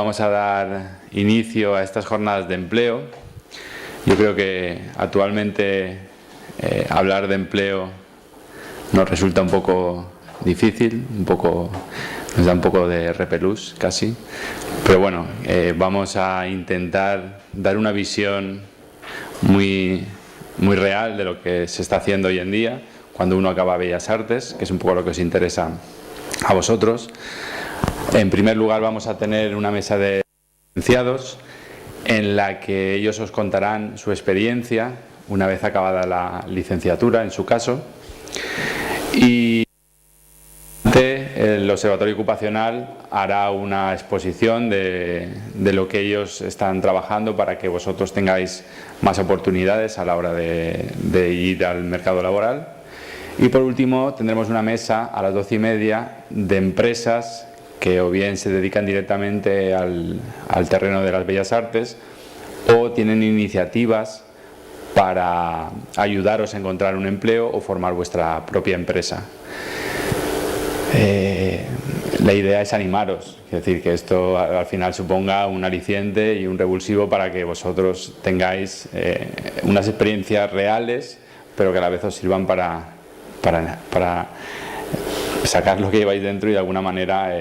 Vamos a dar inicio a estas jornadas de empleo. Yo creo que actualmente hablar de empleo nos resulta un poco difícil, nos da un poco de repelús casi, pero bueno, vamos a intentar dar una visión muy real de lo que se está haciendo hoy en día cuando uno acaba Bellas Artes, que es un poco lo que os interesa a vosotros. En primer lugar vamos a tener una mesa de licenciados en la que ellos os contarán su experiencia una vez acabada la licenciatura, en su caso, y el Observatorio Ocupacional hará una exposición de lo que ellos están trabajando para que vosotros tengáis más oportunidades a la hora de ir al mercado laboral. Y por último tendremos una mesa a las 12:30 de empresas que o bien se dedican directamente al terreno de las bellas artes o tienen iniciativas para ayudaros a encontrar un empleo o formar vuestra propia empresa. La idea es animaros, es decir, que esto al final suponga un aliciente y un revulsivo para que vosotros tengáis unas experiencias reales, pero que a la vez os sirvan para sacar lo que lleváis dentro y de alguna manera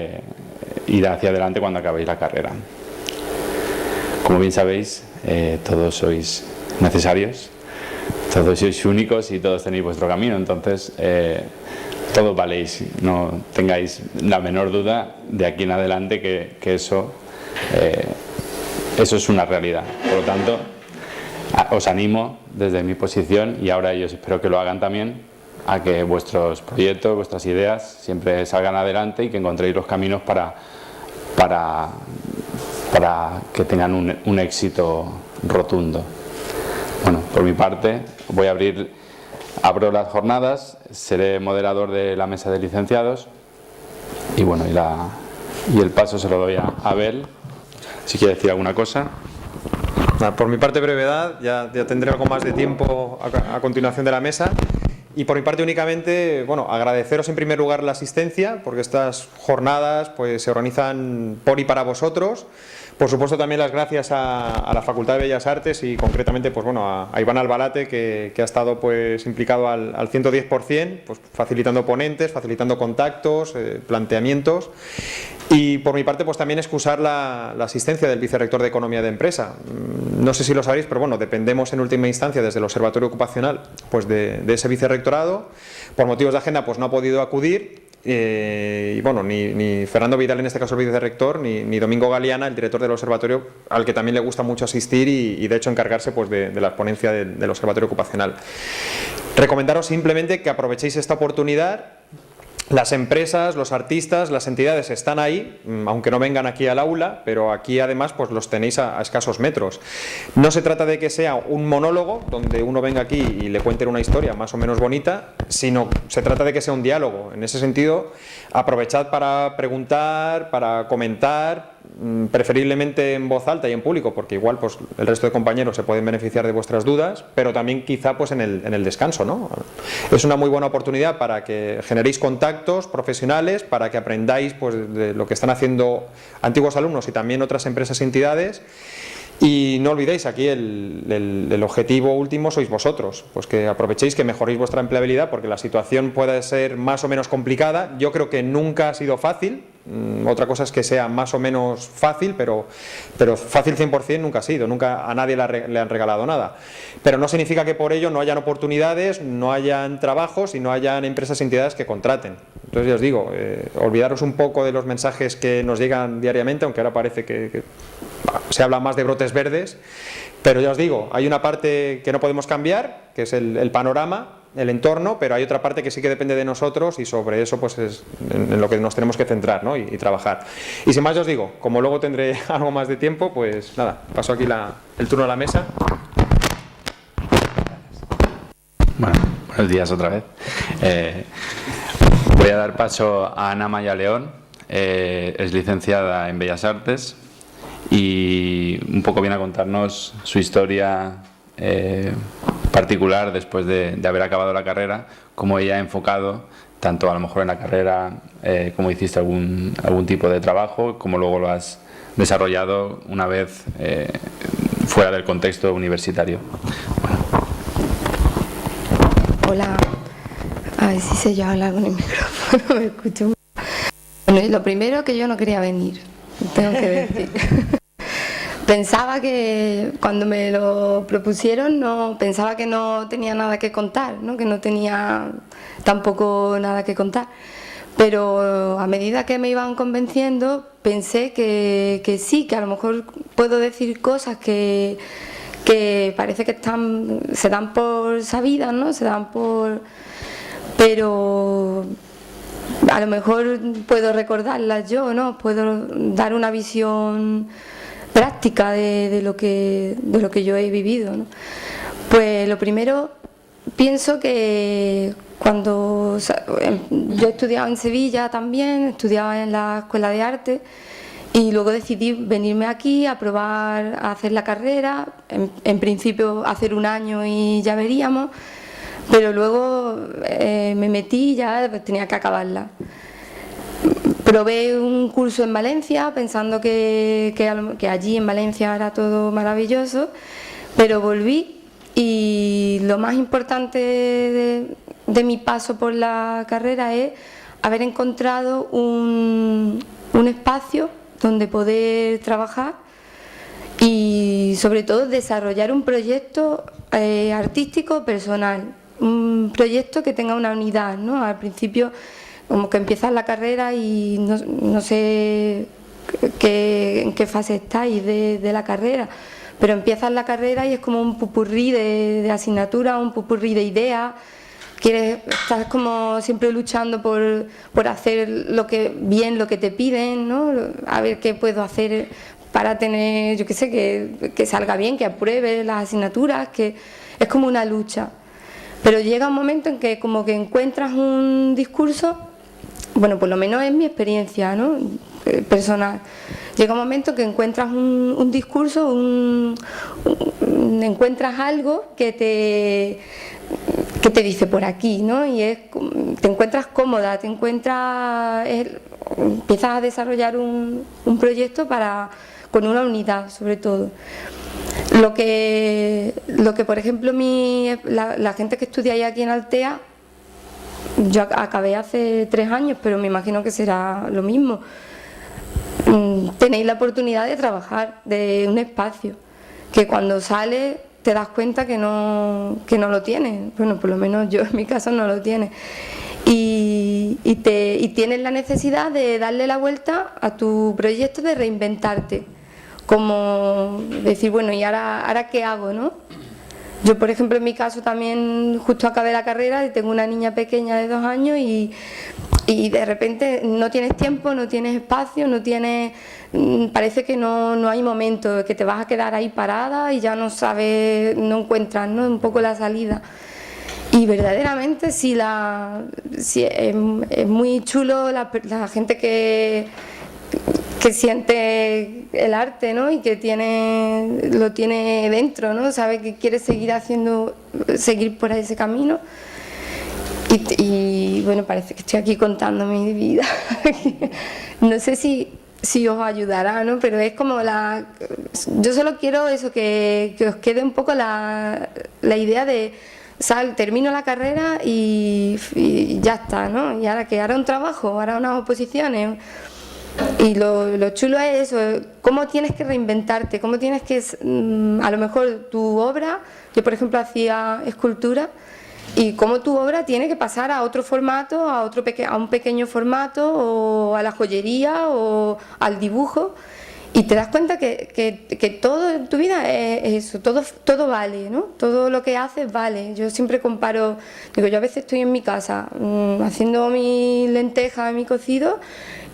ir hacia adelante cuando acabéis la carrera. Como bien sabéis, todos sois necesarios, todos sois únicos y todos tenéis vuestro camino, entonces todos valéis, no tengáis la menor duda de aquí en adelante que eso es una realidad. Por lo tanto, os animo desde mi posición, y ahora ellos espero que lo hagan también, a que vuestros proyectos, vuestras ideas siempre salgan adelante y que encontréis los caminos para que tengan un éxito rotundo. Bueno, por mi parte abro las jornadas, seré moderador de la mesa de licenciados y bueno, y el paso se lo doy a Abel, si quiere decir alguna cosa. Por mi parte, brevedad, ya tendré algo más de tiempo a continuación de la mesa. Y por mi parte únicamente, bueno, agradeceros en primer lugar la asistencia, porque estas jornadas pues se organizan por y para vosotros. Por supuesto también las gracias a la Facultad de Bellas Artes y concretamente pues bueno a Iván Albalate que ha estado pues implicado al 110%, pues facilitando ponentes, facilitando contactos, planteamientos. Y por mi parte pues también excusar la asistencia del vicerrector de Economía de Empresa. No sé si lo sabréis, pero bueno, dependemos en última instancia desde el Observatorio Ocupacional pues de ese vicerrectorado. Por motivos de agenda pues no ha podido acudir. Y bueno, ni Fernando Vidal, en este caso el vicerrector, ni Domingo Galeana, el director del observatorio, al que también le gusta mucho asistir y de hecho encargarse pues de la ponencia del observatorio ocupacional. Recomendaros simplemente que aprovechéis esta oportunidad. Las empresas, los artistas, las entidades están ahí, aunque no vengan aquí al aula, pero aquí además pues los tenéis a escasos metros. No se trata de que sea un monólogo, donde uno venga aquí y le cuente una historia más o menos bonita, sino se trata de que sea un diálogo. En ese sentido, aprovechad para preguntar, para comentar, preferiblemente en voz alta y en público, porque igual pues el resto de compañeros se pueden beneficiar de vuestras dudas, pero también quizá pues en el descanso, ¿no? Es una muy buena oportunidad para que generéis contactos profesionales, para que aprendáis pues de lo que están haciendo antiguos alumnos y también otras empresas y entidades. Y no olvidéis, aquí el objetivo último sois vosotros, pues que aprovechéis, que mejoréis vuestra empleabilidad, porque la situación puede ser más o menos complicada. Yo creo que nunca ha sido fácil, otra cosa es que sea más o menos fácil, pero fácil 100% nunca ha sido, nunca a nadie le han regalado nada. Pero no significa que por ello no hayan oportunidades, no hayan trabajos y no hayan empresas y entidades que contraten. Entonces ya os digo, olvidaros un poco de los mensajes que nos llegan diariamente, aunque ahora parece que se habla más de brotes verdes, pero ya os digo, hay una parte que no podemos cambiar, que es el panorama, el entorno, pero hay otra parte que sí que depende de nosotros y sobre eso pues es en lo que nos tenemos que centrar, ¿no? y trabajar. Y sin más ya os digo, como luego tendré algo más de tiempo, pues nada, paso aquí el turno a la mesa. Bueno, buenos días otra vez. Voy a dar paso a Ana Maya León, es licenciada en Bellas Artes y un poco viene a contarnos su historia particular después de haber acabado la carrera, cómo ella ha enfocado tanto a lo mejor en la carrera como hiciste algún tipo de trabajo, cómo luego lo has desarrollado una vez fuera del contexto universitario. Hola, a ver si sé yo hablar con el micrófono, me escucho. Bueno, lo primero, que yo no quería venir, tengo que decir. Pensaba que cuando me lo propusieron, pensaba que no tenía nada que contar, ¿no? Que no tenía tampoco nada que contar. Pero a medida que me iban convenciendo, pensé que sí, que a lo mejor puedo decir cosas que parece que se dan por sabidas, ¿no? Pero a lo mejor puedo recordarlas yo, ¿no? Puedo dar una visión práctica de lo que yo he vivido, ¿no? Pues lo primero, pienso que cuando yo he estudiado en Sevilla también, estudiaba en la Escuela de Arte y luego decidí venirme aquí a probar a hacer la carrera, en principio hacer un año y ya veríamos, pero luego me metí y ya tenía que acabarla. Probé un curso en Valencia pensando que allí en Valencia era todo maravilloso, pero volví y lo más importante de mi paso por la carrera es haber encontrado un espacio donde poder trabajar y sobre todo desarrollar un proyecto artístico personal, un proyecto que tenga una unidad, ¿no? Al principio como que empiezas la carrera y no sé en qué fase estáis de la carrera, pero empiezas la carrera y es como un popurrí de asignaturas, un popurrí de ideas. Estás como siempre luchando por hacer lo que te piden, ¿no? A ver qué puedo hacer para tener, yo qué sé, que salga bien, que apruebe las asignaturas, que es como una lucha. Pero llega un momento en que como que encuentras un discurso, bueno, por lo menos es mi experiencia, ¿no? Personal. Llega un momento que encuentras un discurso, encuentras algo que te dice por aquí, ¿no? Y te encuentras cómoda, empiezas a desarrollar un proyecto con una unidad, sobre todo. Lo que por ejemplo, la gente que estudia aquí en Altea, yo acabé hace 3 años, pero me imagino que será lo mismo. Tenéis la oportunidad de trabajar, de un espacio, que cuando sales te das cuenta que no lo tienes. Bueno, por lo menos yo en mi caso no lo tiene. Y tienes la necesidad de darle la vuelta a tu proyecto, de reinventarte. Como decir, bueno, ¿y ahora qué hago, no? Yo, por ejemplo, en mi caso también justo acabé la carrera y tengo una niña pequeña de 2 años y de repente no tienes tiempo, no tienes espacio, parece que no hay momento, que te vas a quedar ahí parada y ya no encuentras, ¿no? Un poco la salida. Y verdaderamente sí es muy chulo la gente que siente el arte, ¿no? Y que lo tiene dentro, ¿no? Sabe que quiere seguir por ese camino. Y bueno, parece que estoy aquí contando mi vida. No sé si os ayudará, ¿no? Pero es como yo solo quiero eso, que os quede un poco la idea de termino la carrera y ya está, ¿no? Y ahora que hará un trabajo, ahora unas oposiciones. Y lo chulo es eso, cómo tienes que reinventarte, cómo tienes que, a lo mejor tu obra, yo por ejemplo hacía escultura, y cómo tu obra tiene que pasar a otro formato, a un pequeño formato, o a la joyería, o al dibujo, y te das cuenta que todo en tu vida es eso, todo vale, ¿no? Todo lo que haces vale. Yo siempre comparo, yo a veces estoy en mi casa haciendo mi lenteja, mi cocido,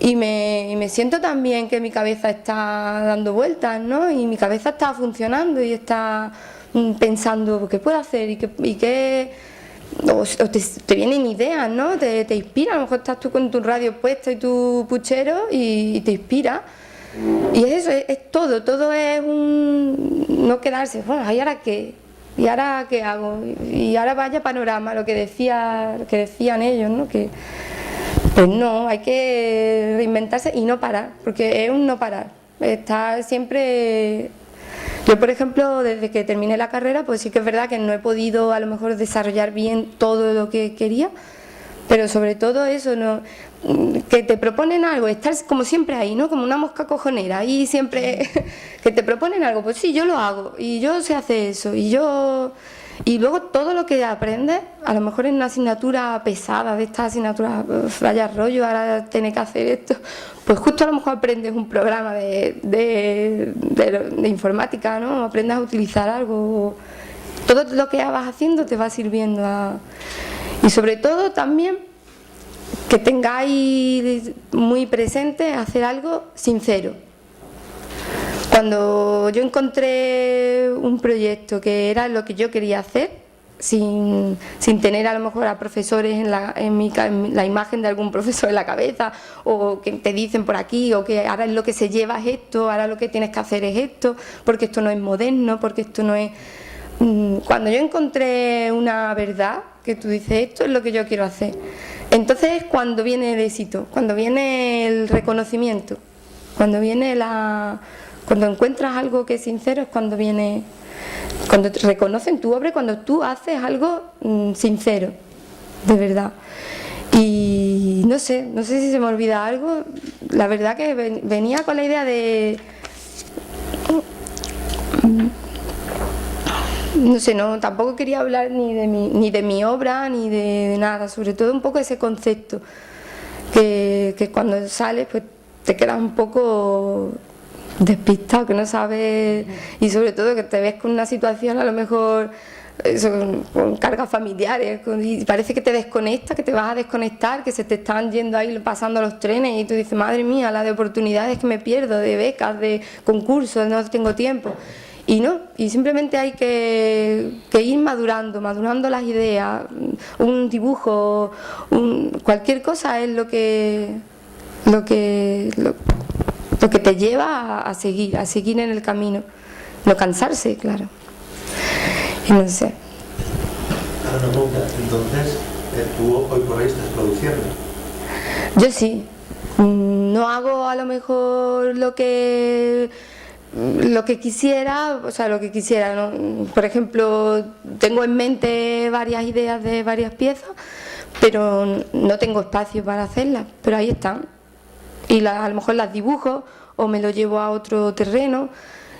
y me siento también que mi cabeza está dando vueltas, ¿no? Y mi cabeza está funcionando y está pensando qué puedo hacer y qué o te vienen ideas, ¿no? Te inspira, a lo mejor estás tú con tu radio puesta y tu puchero y te inspira. Y es eso, es todo es no quedarse, bueno, ¿y ahora qué? ¿Y ahora qué hago? Y ahora vaya panorama, lo que decían ellos, ¿no? Pues no, hay que reinventarse y no parar, porque es un no parar. estar siempre... Yo, por ejemplo, desde que terminé la carrera, pues sí que es verdad que no he podido a lo mejor desarrollar bien todo lo que quería, pero sobre todo eso, ¿no? Que te proponen algo, estar como siempre ahí, ¿no? Como una mosca cojonera, y siempre que te proponen algo, pues sí, yo lo hago, y yo sé hacer eso, y luego todo lo que aprendes, a lo mejor en una asignatura pesada, de estas asignaturas, vaya rollo, ahora tienes que hacer esto, pues justo a lo mejor aprendes un programa de informática, ¿no? Aprendes a utilizar algo, todo lo que vas haciendo te va sirviendo y sobre todo también que tengáis muy presente hacer algo sincero. Cuando yo encontré un proyecto que era lo que yo quería hacer, sin tener a lo mejor a profesores en la imagen de algún profesor en la cabeza, o que te dicen por aquí, o que ahora es lo que se lleva es esto, ahora lo que tienes que hacer es esto, porque esto no es moderno, porque esto no es... Cuando yo encontré una verdad, que tú dices, esto es lo que yo quiero hacer, entonces es cuando viene el éxito, cuando viene el reconocimiento, cuando encuentras algo que es sincero, es cuando te reconocen tu obra, cuando tú haces algo sincero, de verdad. Y no sé si se me olvida algo. La verdad que venía con la idea de... No sé, tampoco quería hablar ni de mi obra, ni de nada, sobre todo un poco ese concepto, que cuando sales pues te quedas un poco despistado, que no sabes, y sobre todo que te ves con una situación a lo mejor con cargas familiares, y parece que te desconectas, que te vas a desconectar, que se te están yendo ahí pasando los trenes, y tú dices, madre mía, la de oportunidades que me pierdo, de becas, de concursos, no tengo tiempo. Y no, y simplemente hay que ir madurando las ideas, un dibujo, cualquier cosa es lo que te lleva a seguir en el camino, no cansarse, claro. Y no sé. Ahora una pregunta, entonces, tú hoy por hoy estás produciendo. Yo sí, no hago a lo mejor lo que quisiera, ¿no? Por ejemplo, tengo en mente varias ideas de varias piezas, pero no tengo espacio para hacerlas, pero ahí están. Y a lo mejor las dibujo o me lo llevo a otro terreno.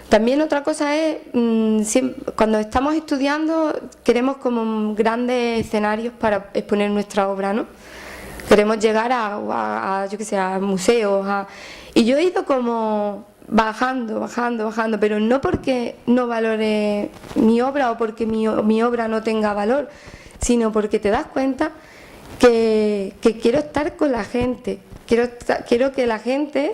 También otra cosa es, cuando estamos estudiando queremos como grandes escenarios para exponer nuestra obra, ¿no? Queremos llegar a yo qué sé, a museos, y yo he ido como bajando, pero no porque no valore mi obra o porque mi obra no tenga valor, sino porque te das cuenta que quiero estar con la gente. Quiero que la gente,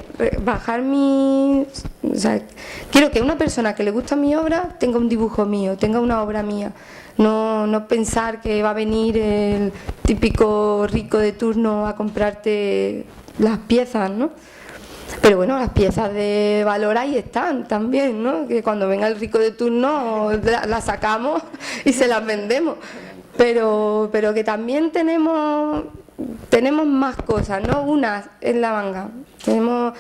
quiero que una persona que le gusta mi obra tenga un dibujo mío, tenga una obra mía. No pensar que va a venir el típico rico de turno a comprarte las piezas, ¿no? Pero bueno, las piezas de valor ahí están también, ¿no? Que cuando venga el rico de turno las sacamos y se las vendemos. Pero que también tenemos más cosas, ¿no? Unas en la manga. Tenemos,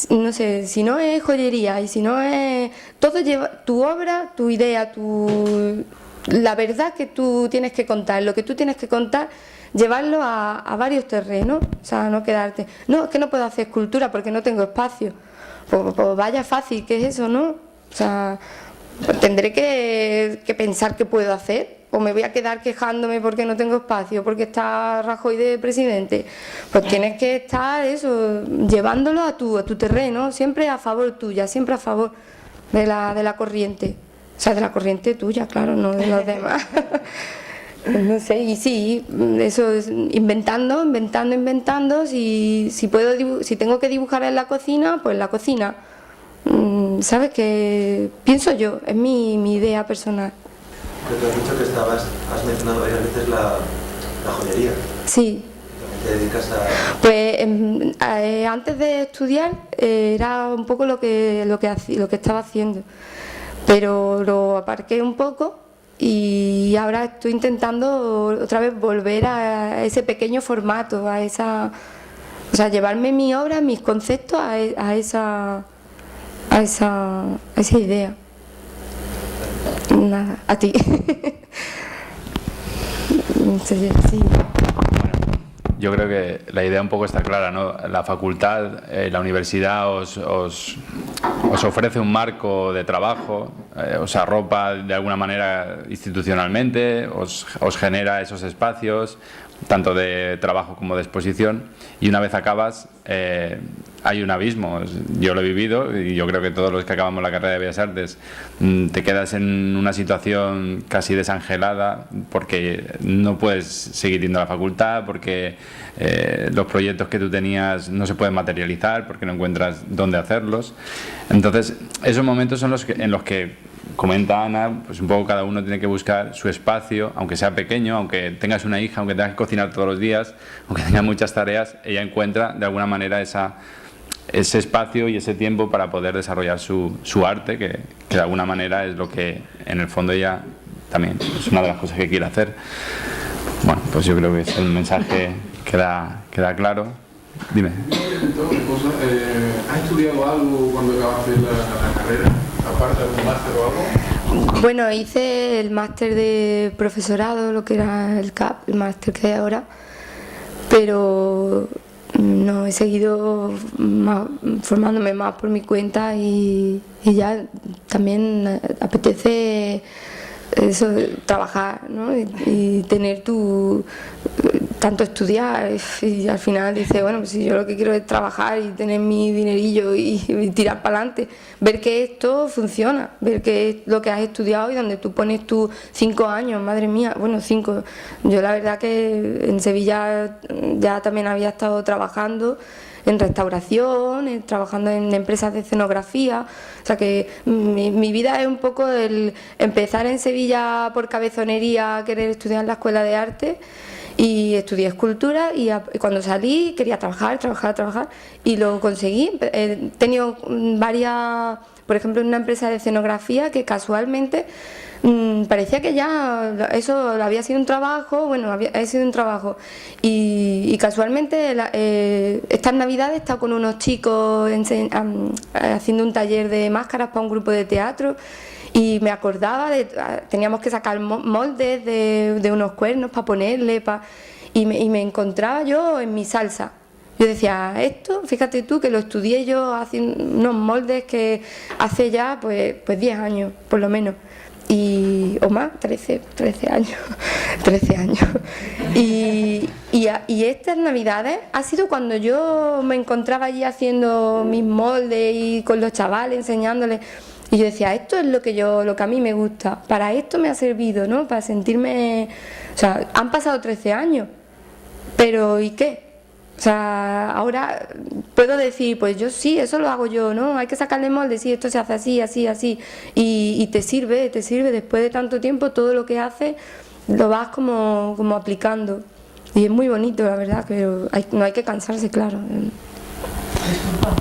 no sé, si no es joyería y si no es... Todo lleva tu obra, tu idea, la verdad que tú tienes que contar, lo que tú tienes que contar, llevarlo a varios terrenos, o sea, no quedarte... No, es que no puedo hacer escultura porque no tengo espacio. Pues vaya fácil, ¿qué es eso, no? O sea, pues tendré que pensar qué puedo hacer. O me voy a quedar quejándome porque no tengo espacio, porque está Rajoy de presidente. Pues tienes que estar eso, llevándolo a tu terreno, siempre a favor tuya, siempre a favor de la corriente. O sea, de la corriente tuya, claro, no de los demás. No sé, y sí, eso es inventando. Si tengo que dibujar en la cocina, pues en la cocina. ¿Sabes? Que pienso yo, es mi idea personal. Pero te has dicho que has mencionado varias veces la joyería. Sí. ¿También te dedicas a...? Pues antes de estudiar era un poco lo que estaba haciendo, pero lo aparqué un poco y ahora estoy intentando otra vez volver a ese pequeño formato, o sea, llevarme mi obra, mis conceptos a a esa idea. Nada, a ti. Sí. Yo creo que la idea un poco está clara, ¿no? La facultad, la universidad os ofrece un marco de trabajo, os arropa de alguna manera institucionalmente, os genera esos espacios, tanto de trabajo como de exposición, y una vez acabas hay un abismo. Yo lo he vivido y yo creo que todos los que acabamos la carrera de Bellas Artes te quedas en una situación casi desangelada porque no puedes seguir yendo a la facultad, porque los proyectos que tú tenías no se pueden materializar porque no encuentras dónde hacerlos. Entonces esos momentos son en los que comenta Ana, pues un poco cada uno tiene que buscar su espacio, aunque sea pequeño, aunque tengas una hija, aunque tengas que cocinar todos los días, aunque tengas muchas tareas, ella encuentra de alguna manera ese espacio y ese tiempo para poder desarrollar su arte, que de alguna manera es lo que en el fondo ella también es una de las cosas que quiere hacer. Bueno, pues yo creo que el mensaje queda claro. Dime. ¿Has estudiado algo cuando acabaste la carrera? ¿Aparte de un máster o algo? Bueno, hice el máster de profesorado, lo que era el CAP, el máster que hay ahora, pero no, he seguido formándome más por mi cuenta y ya también apetece eso, trabajar, ¿no? y tener tanto estudiar, y al final dice, bueno, pues si yo lo que quiero es trabajar y tener mi dinerillo y tirar para adelante, ver que esto funciona, ver que es lo que has estudiado y donde tú pones tus 5 años, madre mía, bueno, 5, yo la verdad que en Sevilla ya también había estado trabajando en restauración, trabajando en empresas de escenografía, o sea que mi vida es un poco el empezar en Sevilla por cabezonería, querer estudiar en la Escuela de Arte, y estudié escultura y cuando salí quería trabajar y lo conseguí. He tenido varias, por ejemplo en una empresa de escenografía que casualmente parecía que ya eso había sido un trabajo, bueno, había sido un trabajo y casualmente estas navidades he estado con unos chicos haciendo un taller de máscaras para un grupo de teatro y me acordaba teníamos que sacar moldes de unos cuernos para ponerle y me encontraba yo en mi salsa. Yo decía, esto, fíjate tú que lo estudié yo haciendo unos moldes que hace ya pues 10 años por lo menos. O más, 13 años, 13 años. Y estas navidades ha sido cuando yo me encontraba allí haciendo mis moldes y con los chavales enseñándoles. Y yo decía, esto es lo que a mí me gusta, para esto me ha servido, ¿no? Para sentirme, o sea, han pasado 13 años, pero ¿y qué? O sea, ahora puedo decir, pues yo sí, eso lo hago yo, ¿no? Hay que sacarle molde, sí, esto se hace así, así, así. Y te sirve, después de tanto tiempo, todo lo que haces lo vas como aplicando. Y es muy bonito, la verdad, pero no hay que cansarse, claro. Disculpa,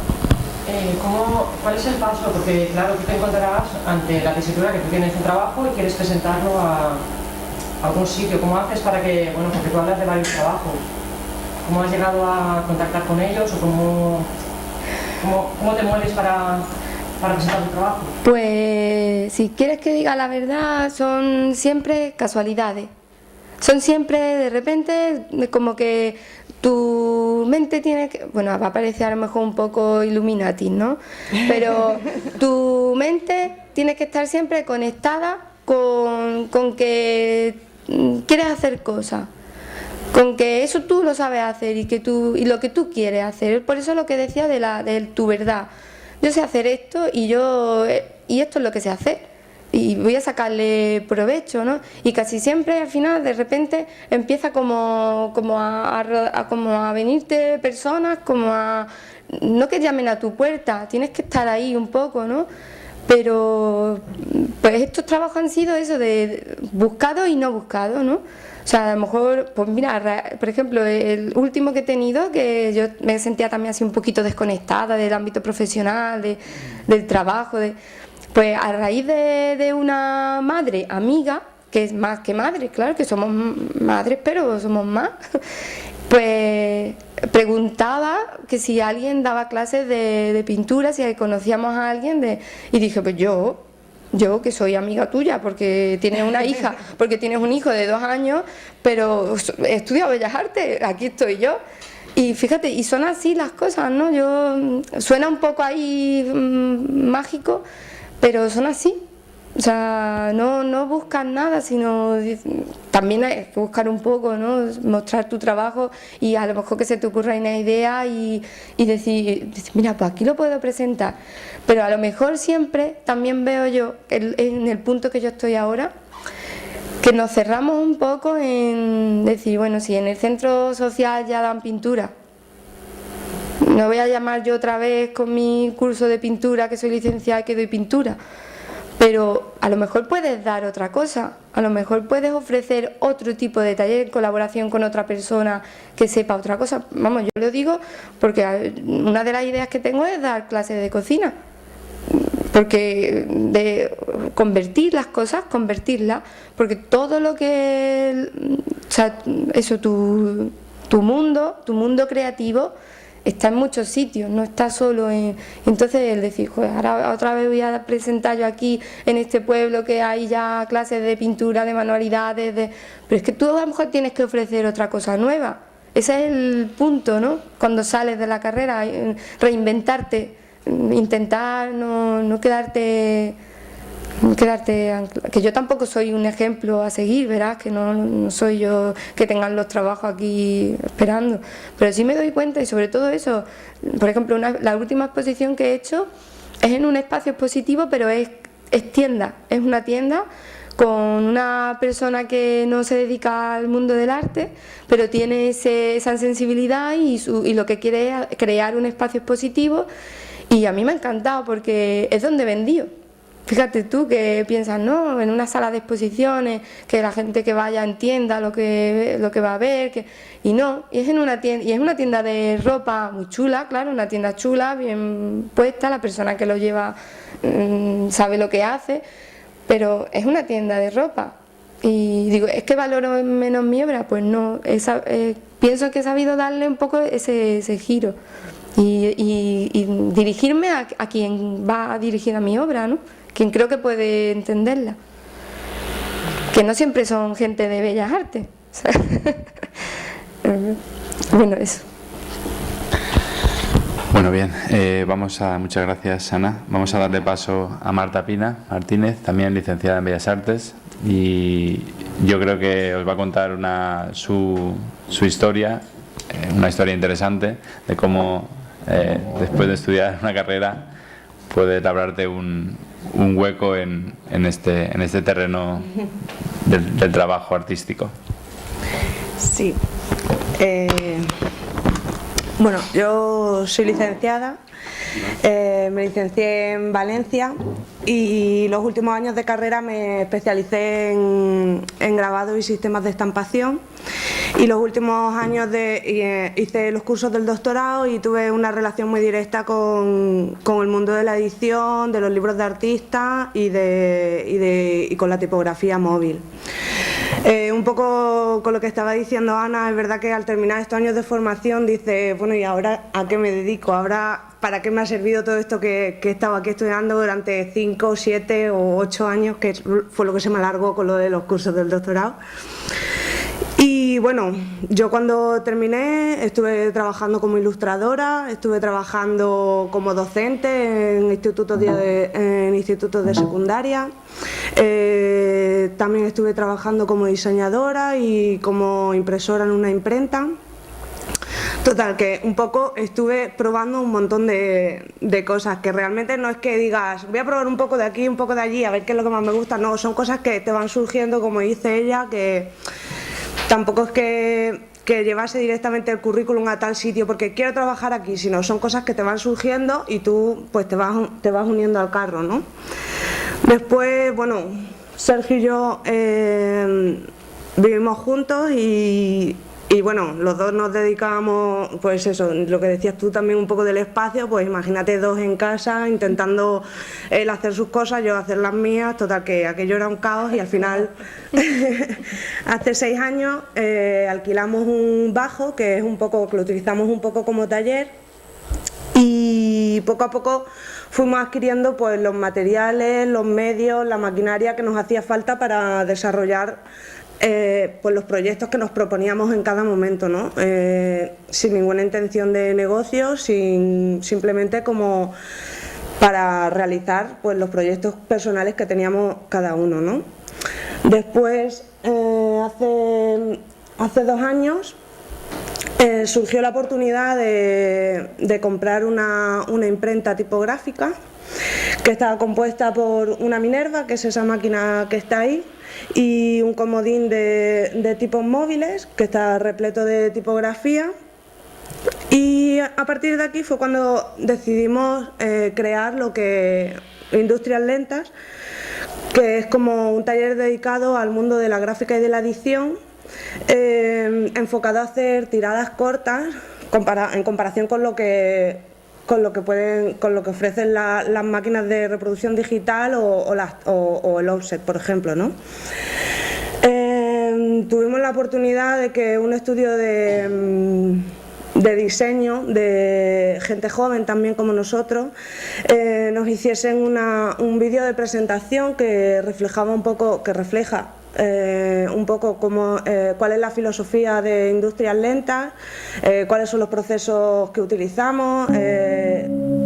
¿cuál es el paso? Porque claro, tú te encontrarás ante la tesitura que tú tienes un trabajo y quieres presentarlo a algún sitio. ¿Cómo haces para que, bueno, porque tú hablas de varios trabajos? ¿Cómo has llegado a contactar con ellos o cómo te mueves para presentar tu trabajo? Pues si quieres que diga la verdad, son siempre casualidades. Son siempre de repente como que tu mente tiene que... Bueno, va a parecer a lo mejor un poco Illuminati, ¿no? Pero tu mente tiene que estar siempre conectada con que quieres hacer cosas. Con que eso tú lo sabes hacer y lo que tú quieres hacer. Por eso lo que decía de tu verdad. Yo sé hacer esto y esto es lo que sé hacer y voy a sacarle provecho, ¿no? Y casi siempre al final de repente empieza como a venirte personas, no que llamen a tu puerta, tienes que estar ahí un poco, ¿no? Pero pues estos trabajos han sido eso de buscado y no buscado, ¿no? O sea, a lo mejor, pues mira, por ejemplo, el último que he tenido, que yo me sentía también así un poquito desconectada del ámbito profesional, del trabajo, pues a raíz de una madre amiga, que es más que madre, claro, que somos madres, pero somos más, pues preguntaba que si alguien daba clases de pintura, si conocíamos a alguien y dije, pues yo que soy amiga tuya porque tienes una hija, porque tienes un hijo de 2 años, pero he estudiado Bellas Artes, aquí estoy yo. Y fíjate, y son así las cosas, ¿no? Suena un poco ahí mágico, pero son así. O sea, no buscan nada, sino también hay que buscar un poco, ¿no? Mostrar tu trabajo y a lo mejor que se te ocurra una idea y decir, mira, pues aquí lo puedo presentar. Pero a lo mejor siempre también veo yo, en el punto que yo estoy ahora, que nos cerramos un poco en decir, bueno, si en el centro social ya dan pintura, no voy a llamar yo otra vez con mi curso de pintura, que soy licenciada y que doy pintura. Pero a lo mejor puedes dar otra cosa, a lo mejor puedes ofrecer otro tipo de taller en colaboración con otra persona que sepa otra cosa. Vamos, yo lo digo porque una de las ideas que tengo es dar clases de cocina, porque de convertir las cosas, convertirlas, porque todo lo que, o sea, eso, tu mundo creativo está en muchos sitios, no está solo en... Entonces el decir, joder, ahora otra vez voy a presentar yo aquí en este pueblo que hay ya clases de pintura, de manualidades, pero es que tú a lo mejor tienes que ofrecer otra cosa nueva. Ese es el punto, ¿no? Cuando sales de la carrera, reinventarte, intentar no quedarte anclado. Que yo tampoco soy un ejemplo a seguir, verás, que no soy yo que tengan los trabajos aquí esperando, pero sí me doy cuenta, y sobre todo eso, por ejemplo, la última exposición que he hecho es en un espacio expositivo, pero es tienda, es una tienda con una persona que no se dedica al mundo del arte, pero tiene esa sensibilidad y lo que quiere es crear un espacio expositivo, y a mí me ha encantado porque es donde he vendido. Fíjate tú que piensas, ¿no? En una sala de exposiciones, que la gente que vaya entienda lo que va a ver, y no, y es en una tienda, y es una tienda de ropa muy chula, claro, una tienda chula, bien puesta, la persona que lo lleva sabe lo que hace, pero es una tienda de ropa. Y digo, ¿es que valoro menos mi obra? Pues no, pienso que he sabido darle un poco ese giro y dirigirme a quien va a dirigir a mi obra, ¿no? Quien creo que puede entenderla, que no siempre son gente de Bellas Artes. Bueno, eso. Bueno, bien, muchas gracias, Ana. Vamos a darle paso a Marta Pina Martínez, también licenciada en Bellas Artes, y yo creo que os va a contar su historia, una historia interesante de cómo después de estudiar una carrera puedes labrarte un hueco en este terreno del trabajo artístico. Sí. Bueno, yo soy licenciada, me licencié en Valencia y los últimos años de carrera me especialicé en grabado y sistemas de estampación, y los últimos años hice los cursos del doctorado y tuve una relación muy directa con el mundo de la edición, de los libros de artistas y con la tipografía móvil. Un poco con lo que estaba diciendo Ana, es verdad que al terminar estos años de formación dice, bueno, ¿y ahora a qué me dedico? ¿Ahora para qué me ha servido todo esto que he estado aquí estudiando durante 5, 7 o 8 años, que fue lo que se me alargó con lo de los cursos del doctorado? Y bueno, yo cuando terminé estuve trabajando como ilustradora, estuve trabajando como docente en institutos de secundaria, también estuve trabajando como diseñadora y como impresora en una imprenta. Total, que un poco estuve probando un montón de cosas, que realmente no es que digas, voy a probar un poco de aquí, un poco de allí, a ver qué es lo que más me gusta. No, son cosas que te van surgiendo, como dice ella, que tampoco es que llevase directamente el currículum a tal sitio porque quiero trabajar aquí, sino son cosas que te van surgiendo y tú pues te vas uniendo al carro, ¿no? Después, bueno, Sergio y yo vivimos juntos y Y bueno, los dos nos dedicábamos, pues eso, lo que decías tú también un poco del espacio, pues imagínate dos en casa intentando él hacer sus cosas, yo hacer las mías, total que aquello era un caos y al final, hace 6 años alquilamos un bajo que es un poco, que lo utilizamos un poco como taller y poco a poco fuimos adquiriendo pues los materiales, los medios, la maquinaria que nos hacía falta para desarrollar pues los proyectos que nos proponíamos en cada momento, ¿no? Sin ninguna intención de negocio, simplemente como para realizar pues los proyectos personales que teníamos cada uno, ¿no? Después, hace 2 años, surgió la oportunidad de comprar una imprenta tipográfica que estaba compuesta por una Minerva, que es esa máquina que está ahí, y un comodín de tipos móviles que está repleto de tipografía. Y a partir de aquí fue cuando decidimos crear lo que Industrias Lentas, que es como un taller dedicado al mundo de la gráfica y de la edición, enfocado a hacer tiradas cortas en comparación con lo que ofrecen las máquinas de reproducción digital o el offset, por ejemplo, ¿no? Tuvimos la oportunidad de que un estudio de diseño de gente joven también como nosotros nos hiciesen un vídeo de presentación que refleja un poco cuál es la filosofía de Industrias Lentas, cuáles son los procesos que utilizamos,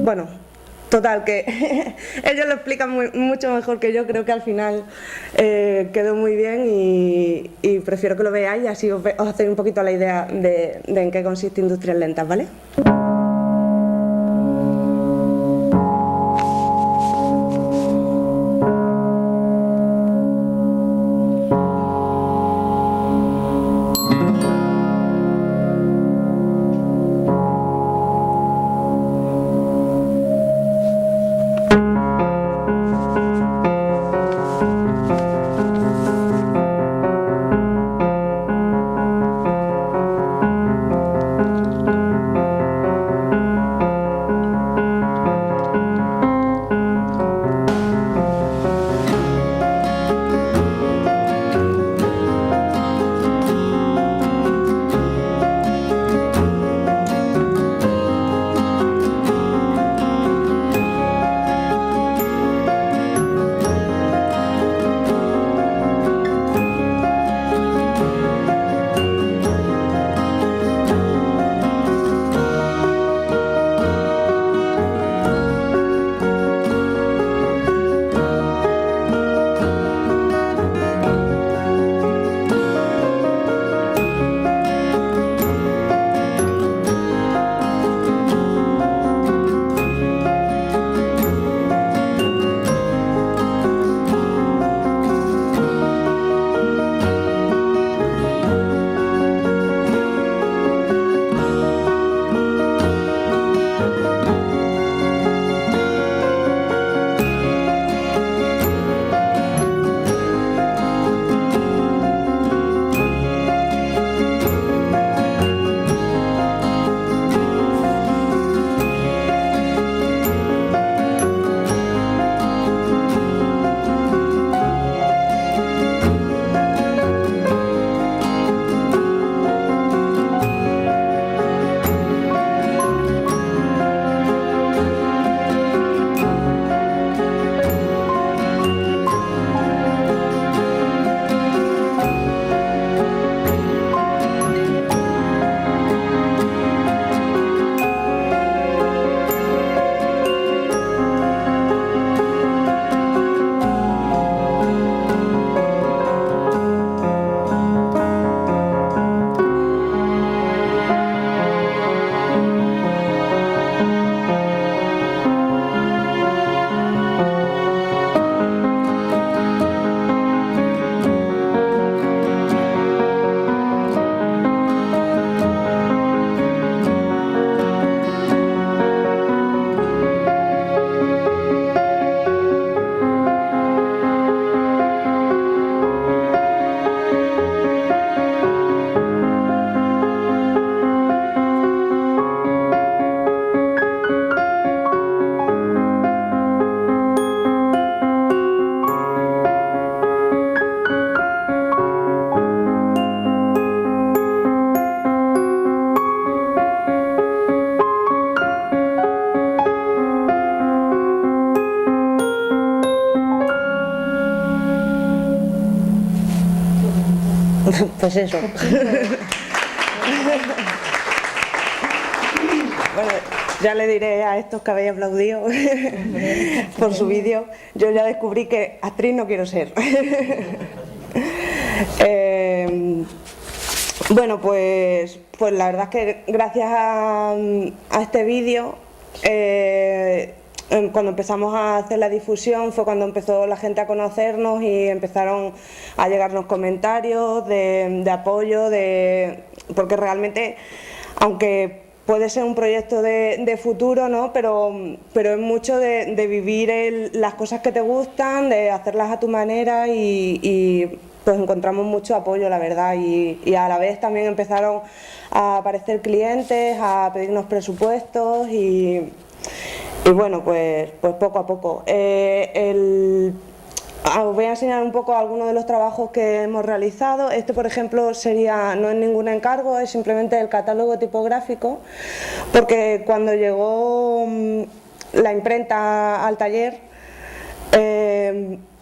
bueno, total, que ellos lo explican mucho mejor que yo, creo que al final quedó muy bien y prefiero que lo veáis y así os hacéis un poquito la idea de en qué consiste Industrias Lentas, ¿vale? Pues eso. Bueno, ya le diré a estos que habéis aplaudido por su vídeo, yo ya descubrí que actriz no quiero ser. Bueno, pues la verdad es que gracias a este vídeo, cuando empezamos a hacer la difusión fue cuando empezó la gente a conocernos y empezaron a llegarnos comentarios de apoyo, porque realmente, aunque puede ser un proyecto de futuro, ¿no? Pero es mucho de vivir las cosas que te gustan, de hacerlas a tu manera y pues encontramos mucho apoyo, la verdad, y a la vez también empezaron a aparecer clientes, a pedirnos presupuestos y bueno, pues poco a poco. Os voy a enseñar un poco algunos de los trabajos que hemos realizado. Este, por ejemplo, no es ningún encargo, es simplemente el catálogo tipográfico, porque cuando llegó la imprenta al taller,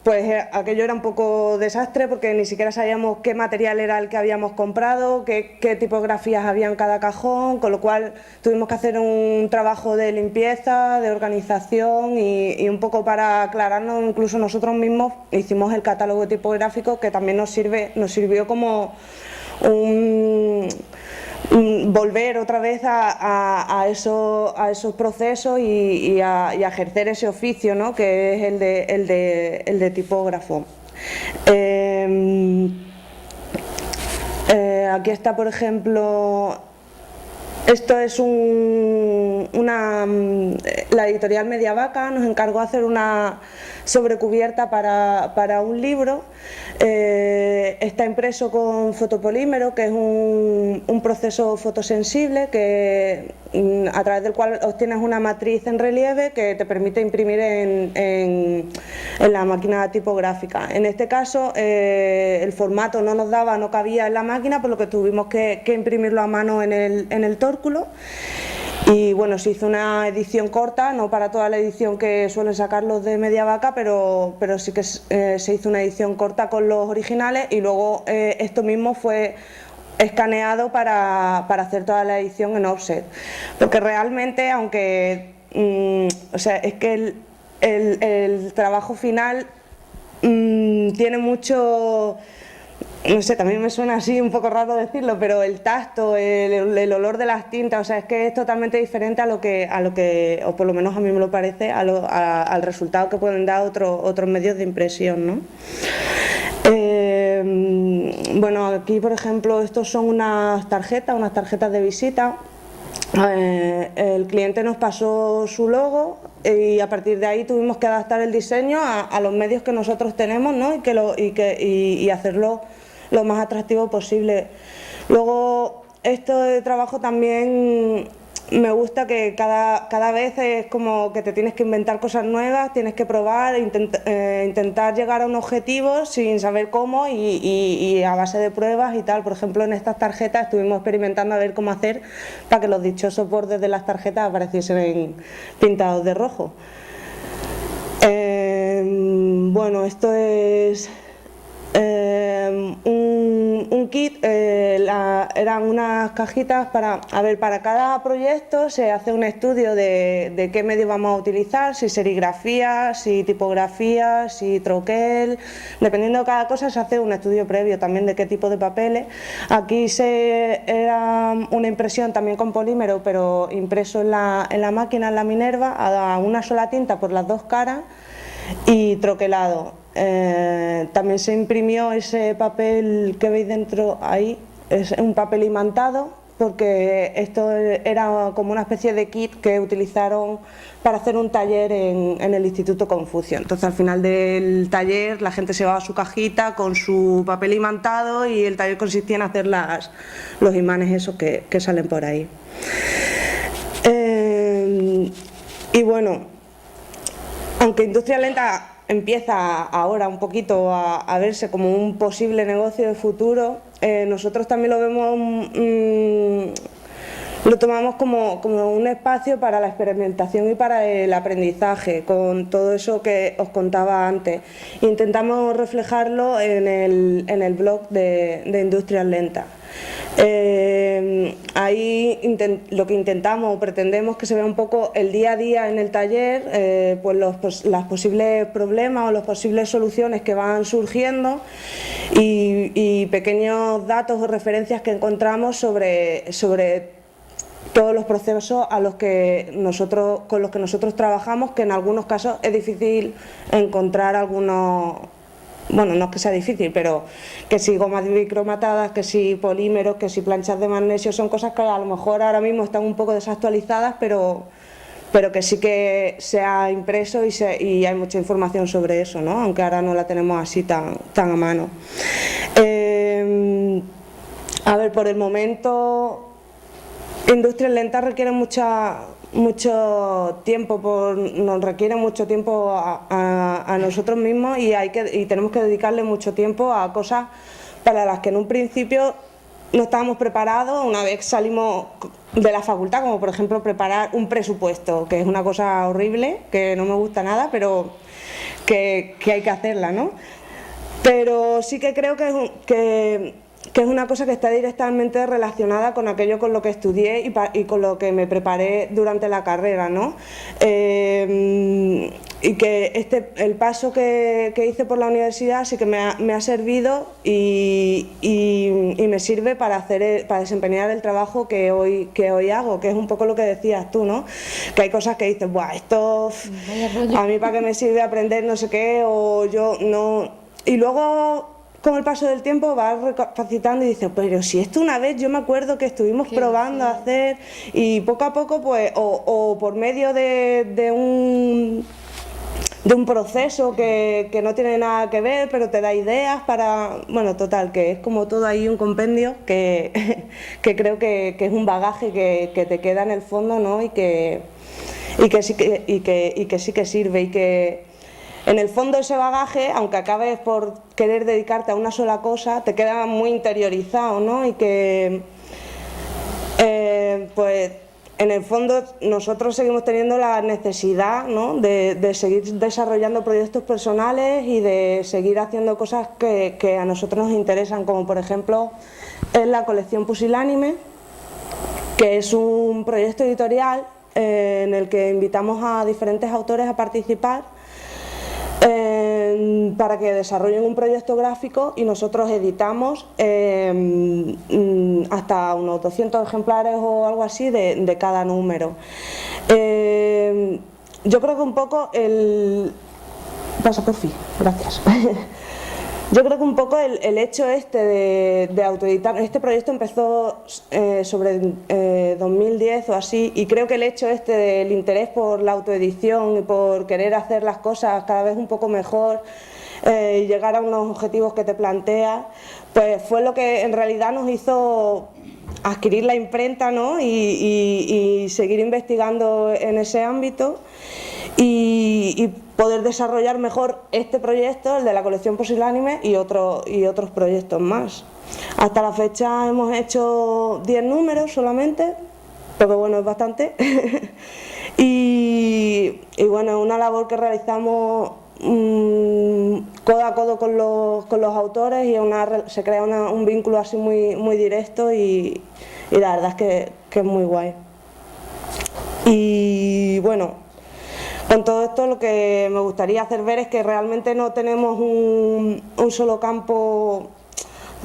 pues aquello era un poco desastre porque ni siquiera sabíamos qué material era el que habíamos comprado, qué tipografías había en cada cajón, con lo cual tuvimos que hacer un trabajo de limpieza, de organización y un poco para aclararnos, incluso nosotros mismos hicimos el catálogo tipográfico, que también nos sirvió como volver otra vez a esos procesos y a ejercer ese oficio, ¿no? Que es el de tipógrafo. Aquí está, por ejemplo, esto es la editorial Mediavaca nos encargó hacer una sobrecubierta para un libro. Está impreso con fotopolímero, que es un proceso fotosensible a través del cual obtienes una matriz en relieve que te permite imprimir en la máquina tipográfica. En este caso el formato no cabía en la máquina, por lo que tuvimos que imprimirlo a mano en el tórculo. Y bueno, se hizo una edición corta, no para toda la edición que suelen sacar los de Mediavaca, pero sí que se hizo una edición corta con los originales y luego esto mismo fue escaneado para hacer toda la edición en offset. Porque realmente, aunque o sea, es que el trabajo final tiene mucho... No sé, también me suena así un poco raro decirlo, pero el tacto, el olor de las tintas, o sea, es que es totalmente diferente a lo que o por lo menos a mí me lo parece, al resultado que pueden dar otros medios de impresión, ¿no? Bueno, aquí por ejemplo, estos son unas tarjetas de visita. El cliente nos pasó su logo y a partir de ahí tuvimos que adaptar el diseño a los medios que nosotros tenemos, ¿no? y hacerlo lo más atractivo posible. Luego, esto de trabajo también me gusta, que cada vez es como que te tienes que inventar cosas nuevas, tienes que probar, intentar llegar a un objetivo sin saber cómo y a base de pruebas y tal. Por ejemplo, en estas tarjetas estuvimos experimentando a ver cómo hacer para que los dichosos bordes de las tarjetas apareciesen pintados de rojo. Bueno, esto es un kit, eran unas cajitas para cada proyecto se hace un estudio de qué medio vamos a utilizar, si serigrafía, si tipografía, si troquel, dependiendo de cada cosa se hace un estudio previo también de qué tipo de papeles. Aquí era una impresión también con polímero, pero impreso en la máquina, en la Minerva, a una sola tinta por las dos caras y troquelado. También se imprimió ese papel que veis dentro ahí, es un papel imantado, porque esto era como una especie de kit que utilizaron para hacer un taller en el Instituto Confucio. Entonces al final del taller la gente se llevaba su cajita con su papel imantado y el taller consistía en hacer los imanes esos que salen por ahí. Y bueno, aunque Industria Lenta empieza ahora un poquito a verse como un posible negocio de futuro, nosotros también lo vemos lo tomamos como un espacio para la experimentación y para el aprendizaje, con todo eso que os contaba antes. Intentamos reflejarlo en el blog de Industrias Lentas. Ahí lo que intentamos o pretendemos que se vea un poco el día a día en el taller, pues los posibles problemas o las posibles soluciones que van surgiendo y pequeños datos o referencias que encontramos sobre todos los procesos con los que nosotros trabajamos, que en algunos casos es difícil encontrar algunos. Bueno, no es que sea difícil, pero que si gomas bicromatadas, que si polímeros, que si planchas de magnesio, son cosas que a lo mejor ahora mismo están un poco desactualizadas, pero que sí que se ha impreso y hay mucha información sobre eso, ¿no? Aunque ahora no la tenemos así tan a mano. A ver, por el momento, Industrias Lentas requiere mucho tiempo, nos requiere mucho tiempo a nosotros mismos y tenemos que dedicarle mucho tiempo a cosas para las que en un principio no estábamos preparados una vez salimos de la facultad, como por ejemplo preparar un presupuesto, que es una cosa horrible, que no me gusta nada, pero que hay que hacerla, ¿no? Pero sí que creo que es una cosa que está directamente relacionada con aquello con lo que estudié y con lo que me preparé durante la carrera, ¿no? Y que el paso que hice por la universidad sí que me ha servido y me sirve para desempeñar el trabajo que hoy hago, que es un poco lo que decías tú, ¿no? Que hay cosas que dices, buah, esto a mí para qué me sirve aprender no sé qué, o yo no. Y luego, con el paso del tiempo vas recapacitando y dices, pero si esto una vez yo me acuerdo que estuvimos probando a hacer, y poco a poco pues o por medio de un proceso que no tiene nada que ver, pero te da ideas para, bueno, total, que es como todo ahí un compendio que creo que es un bagaje que te queda en el fondo, ¿no? Y que sí que sirve, y que en el fondo ese bagaje, aunque acabes por querer dedicarte a una sola cosa, te queda muy interiorizado, ¿no? Y que pues en el fondo nosotros seguimos teniendo la necesidad, ¿no? de seguir desarrollando proyectos personales y de seguir haciendo cosas que a nosotros nos interesan, como por ejemplo es la colección Pusilánime, que es un proyecto editorial en el que invitamos a diferentes autores a participar para que desarrollen un proyecto gráfico, y nosotros editamos hasta unos 200 ejemplares o algo así de cada número. Yo creo que un poco Pasa por fin, gracias. Yo creo que un poco el hecho de autoeditar, este proyecto empezó sobre 2010 o así, y creo que el hecho del interés por la autoedición y por querer hacer las cosas cada vez un poco mejor y llegar a unos objetivos que te planteas, pues fue lo que en realidad nos hizo adquirir la imprenta, ¿no? y seguir investigando en ese ámbito y poder desarrollar mejor este proyecto, el de la colección Pusilánime, y otros proyectos más. Hasta la fecha hemos hecho 10 números solamente, pero bueno, es bastante. y bueno, es una labor que realizamos codo a codo con los autores, y se crea un vínculo así muy directo, y la verdad es que es muy guay. Y bueno, con todo esto lo que me gustaría hacer ver es que realmente no tenemos un solo campo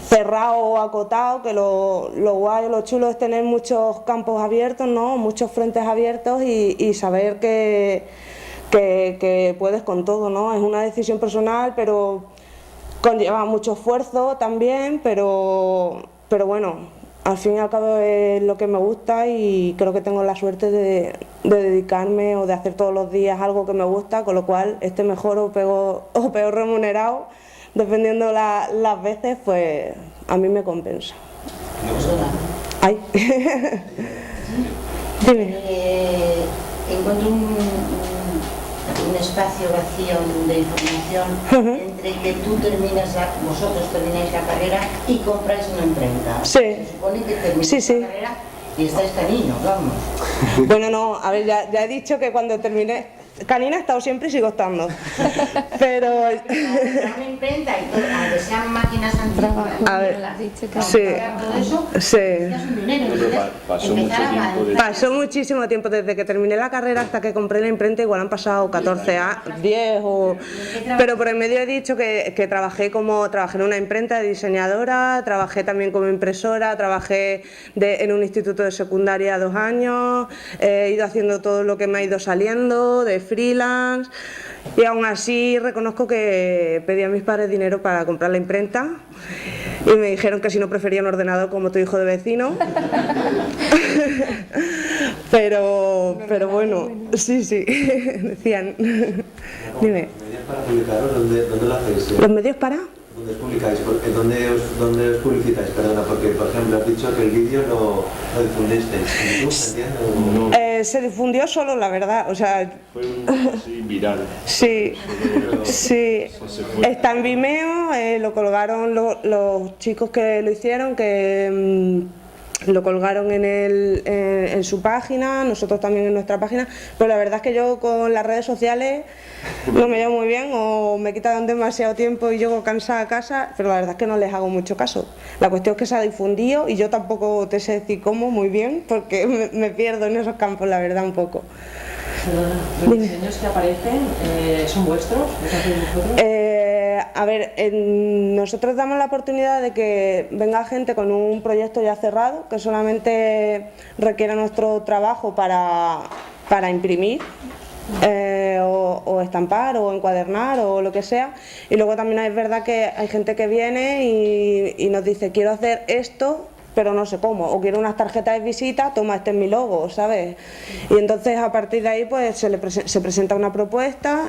cerrado o acotado, que lo guay o lo chulo es tener muchos campos abiertos, ¿no? Muchos frentes abiertos, y saber que puedes con todo, ¿no? Es una decisión personal, pero conlleva mucho esfuerzo también, pero bueno, al fin y al cabo es lo que me gusta, y creo que tengo la suerte de dedicarme o de hacer todos los días algo que me gusta, con lo cual esté mejor o peor remunerado, dependiendo las veces, pues a mí me compensa. Ay. Dime. Encuentro un espacio vacío de información entre que vosotros termináis la carrera y compráis una imprenta. Sí. Se supone que termináis la carrera y estáis caninos, vamos. Bueno, no, a ver, ya he dicho que cuando terminé, canina he estado siempre y sigo estando, pero... Una imprenta y todo, aunque sean máquinas antiguas, A ver, lo has dicho que sí, todo eso, sí. es un dinero. Entonces, Pasó muchísimo tiempo desde que terminé la carrera hasta que compré la imprenta, igual han pasado 14 años, 10 o... Pero por el medio he dicho que trabajé en una imprenta de diseñadora, trabajé también como impresora, trabajé en un instituto de secundaria 2 años, he ido haciendo todo lo que me ha ido saliendo, de freelance, y aún así reconozco que pedí a mis padres dinero para comprar la imprenta y me dijeron que si no prefería un ordenador como tu hijo de vecino. pero bueno, sí, decían. Dime. ¿Los medios para publicaros, dónde lo hacéis? ¿Los medios para? ¿Dónde publicáis? ¿Dónde os publicitáis? Perdona, porque por ejemplo has dicho que el vídeo lo difundisteis. ¿En YouTube, entiendo? Se difundió solo, la verdad, o sea... Fue así viral. Sí, está en Vimeo, lo colgaron los chicos que lo hicieron, que lo colgaron en su página, nosotros también en nuestra página, pero la verdad es que yo con las redes sociales no me llevo muy bien o me quitan demasiado tiempo y llego cansada a casa, pero la verdad es que no les hago mucho caso. La cuestión es que se ha difundido y yo tampoco te sé decir cómo muy bien porque me pierdo en esos campos, la verdad, un poco. ¿Los diseños que aparecen son vuestros? ¿Los hacéis vosotros? A ver, nosotros damos la oportunidad de que venga gente con un proyecto ya cerrado, que solamente requiere nuestro trabajo para imprimir, o estampar o encuadernar o lo que sea, y luego también es verdad que hay gente que viene y nos dice quiero hacer esto pero no sé cómo, o quiero unas tarjetas de visita, toma, este es mi logo, ¿sabes? Y entonces a partir de ahí pues se presenta una propuesta,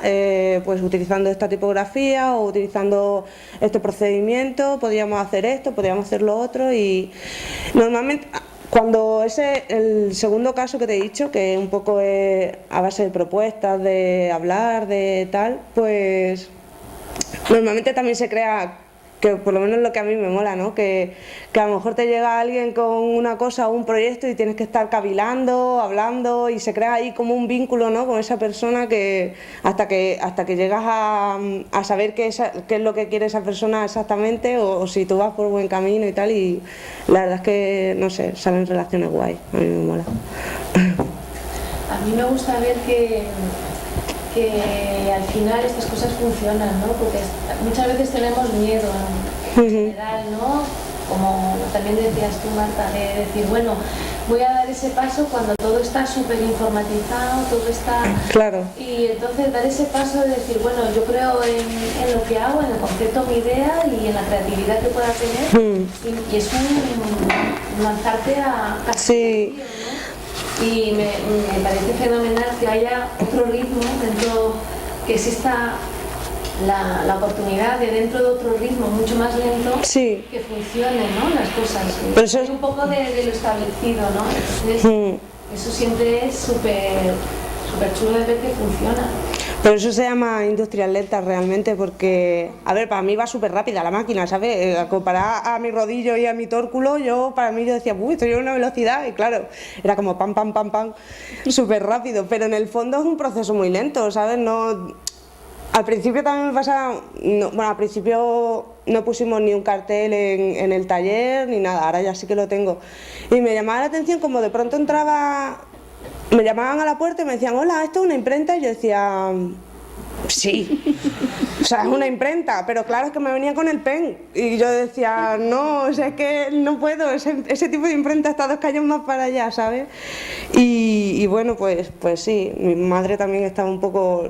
pues utilizando esta tipografía o utilizando este procedimiento, podríamos hacer esto, podríamos hacer lo otro, y normalmente cuando el segundo caso que te he dicho, que un poco es a base de propuestas, de hablar, de tal, pues normalmente también se crea, que por lo menos lo que a mí me mola, ¿no? Que a lo mejor te llega alguien con una cosa o un proyecto y tienes que estar cavilando, hablando, y se crea ahí como un vínculo, ¿no? Con esa persona que hasta que llegas a saber qué es lo que quiere esa persona exactamente, o si tú vas por buen camino y tal, y la verdad es que, no sé, salen relaciones guay, a mí me mola. A mí me gusta ver que al final estas cosas funcionan, ¿no? Porque muchas veces tenemos miedo en general, ¿no? Como también decías tú, Marta, de decir, bueno, voy a dar ese paso cuando todo está súper informatizado, todo está... Claro. Y entonces dar ese paso de decir, bueno, yo creo en lo que hago, en el concepto, mi idea y en la creatividad que pueda tener, y es un lanzarte a casi sí. ¿no? Y me parece fenomenal que haya otro ritmo dentro, que exista la oportunidad de dentro de otro ritmo mucho más lento, sí, que funcione, ¿no? Las cosas. Pero eso es un poco de lo establecido, ¿no? Entonces, eso siempre es súper chulo de ver que funciona. Pero eso se llama industrias lentas realmente, porque, a ver, para mí va súper rápida la máquina, ¿sabes? Comparar a mi rodillo y a mi tórculo, para mí yo decía, uy, estoy a una velocidad, y claro, era como pam, pam, pam, pam, súper rápido, pero en el fondo es un proceso muy lento, ¿sabes? No, al principio también me pasa, bueno, al principio no pusimos ni un cartel en el taller ni nada, ahora ya sí que lo tengo, y me llamaba la atención como de pronto me llamaban a la puerta y me decían, hola, ¿esto es una imprenta? Y yo decía, sí, o sea, es una imprenta, pero claro, es que me venía con el pen. Y yo decía, no, o sea, es que no puedo, ese tipo de imprenta está 2 calles más para allá, ¿sabes? Y bueno, pues sí, mi madre también estaba un poco...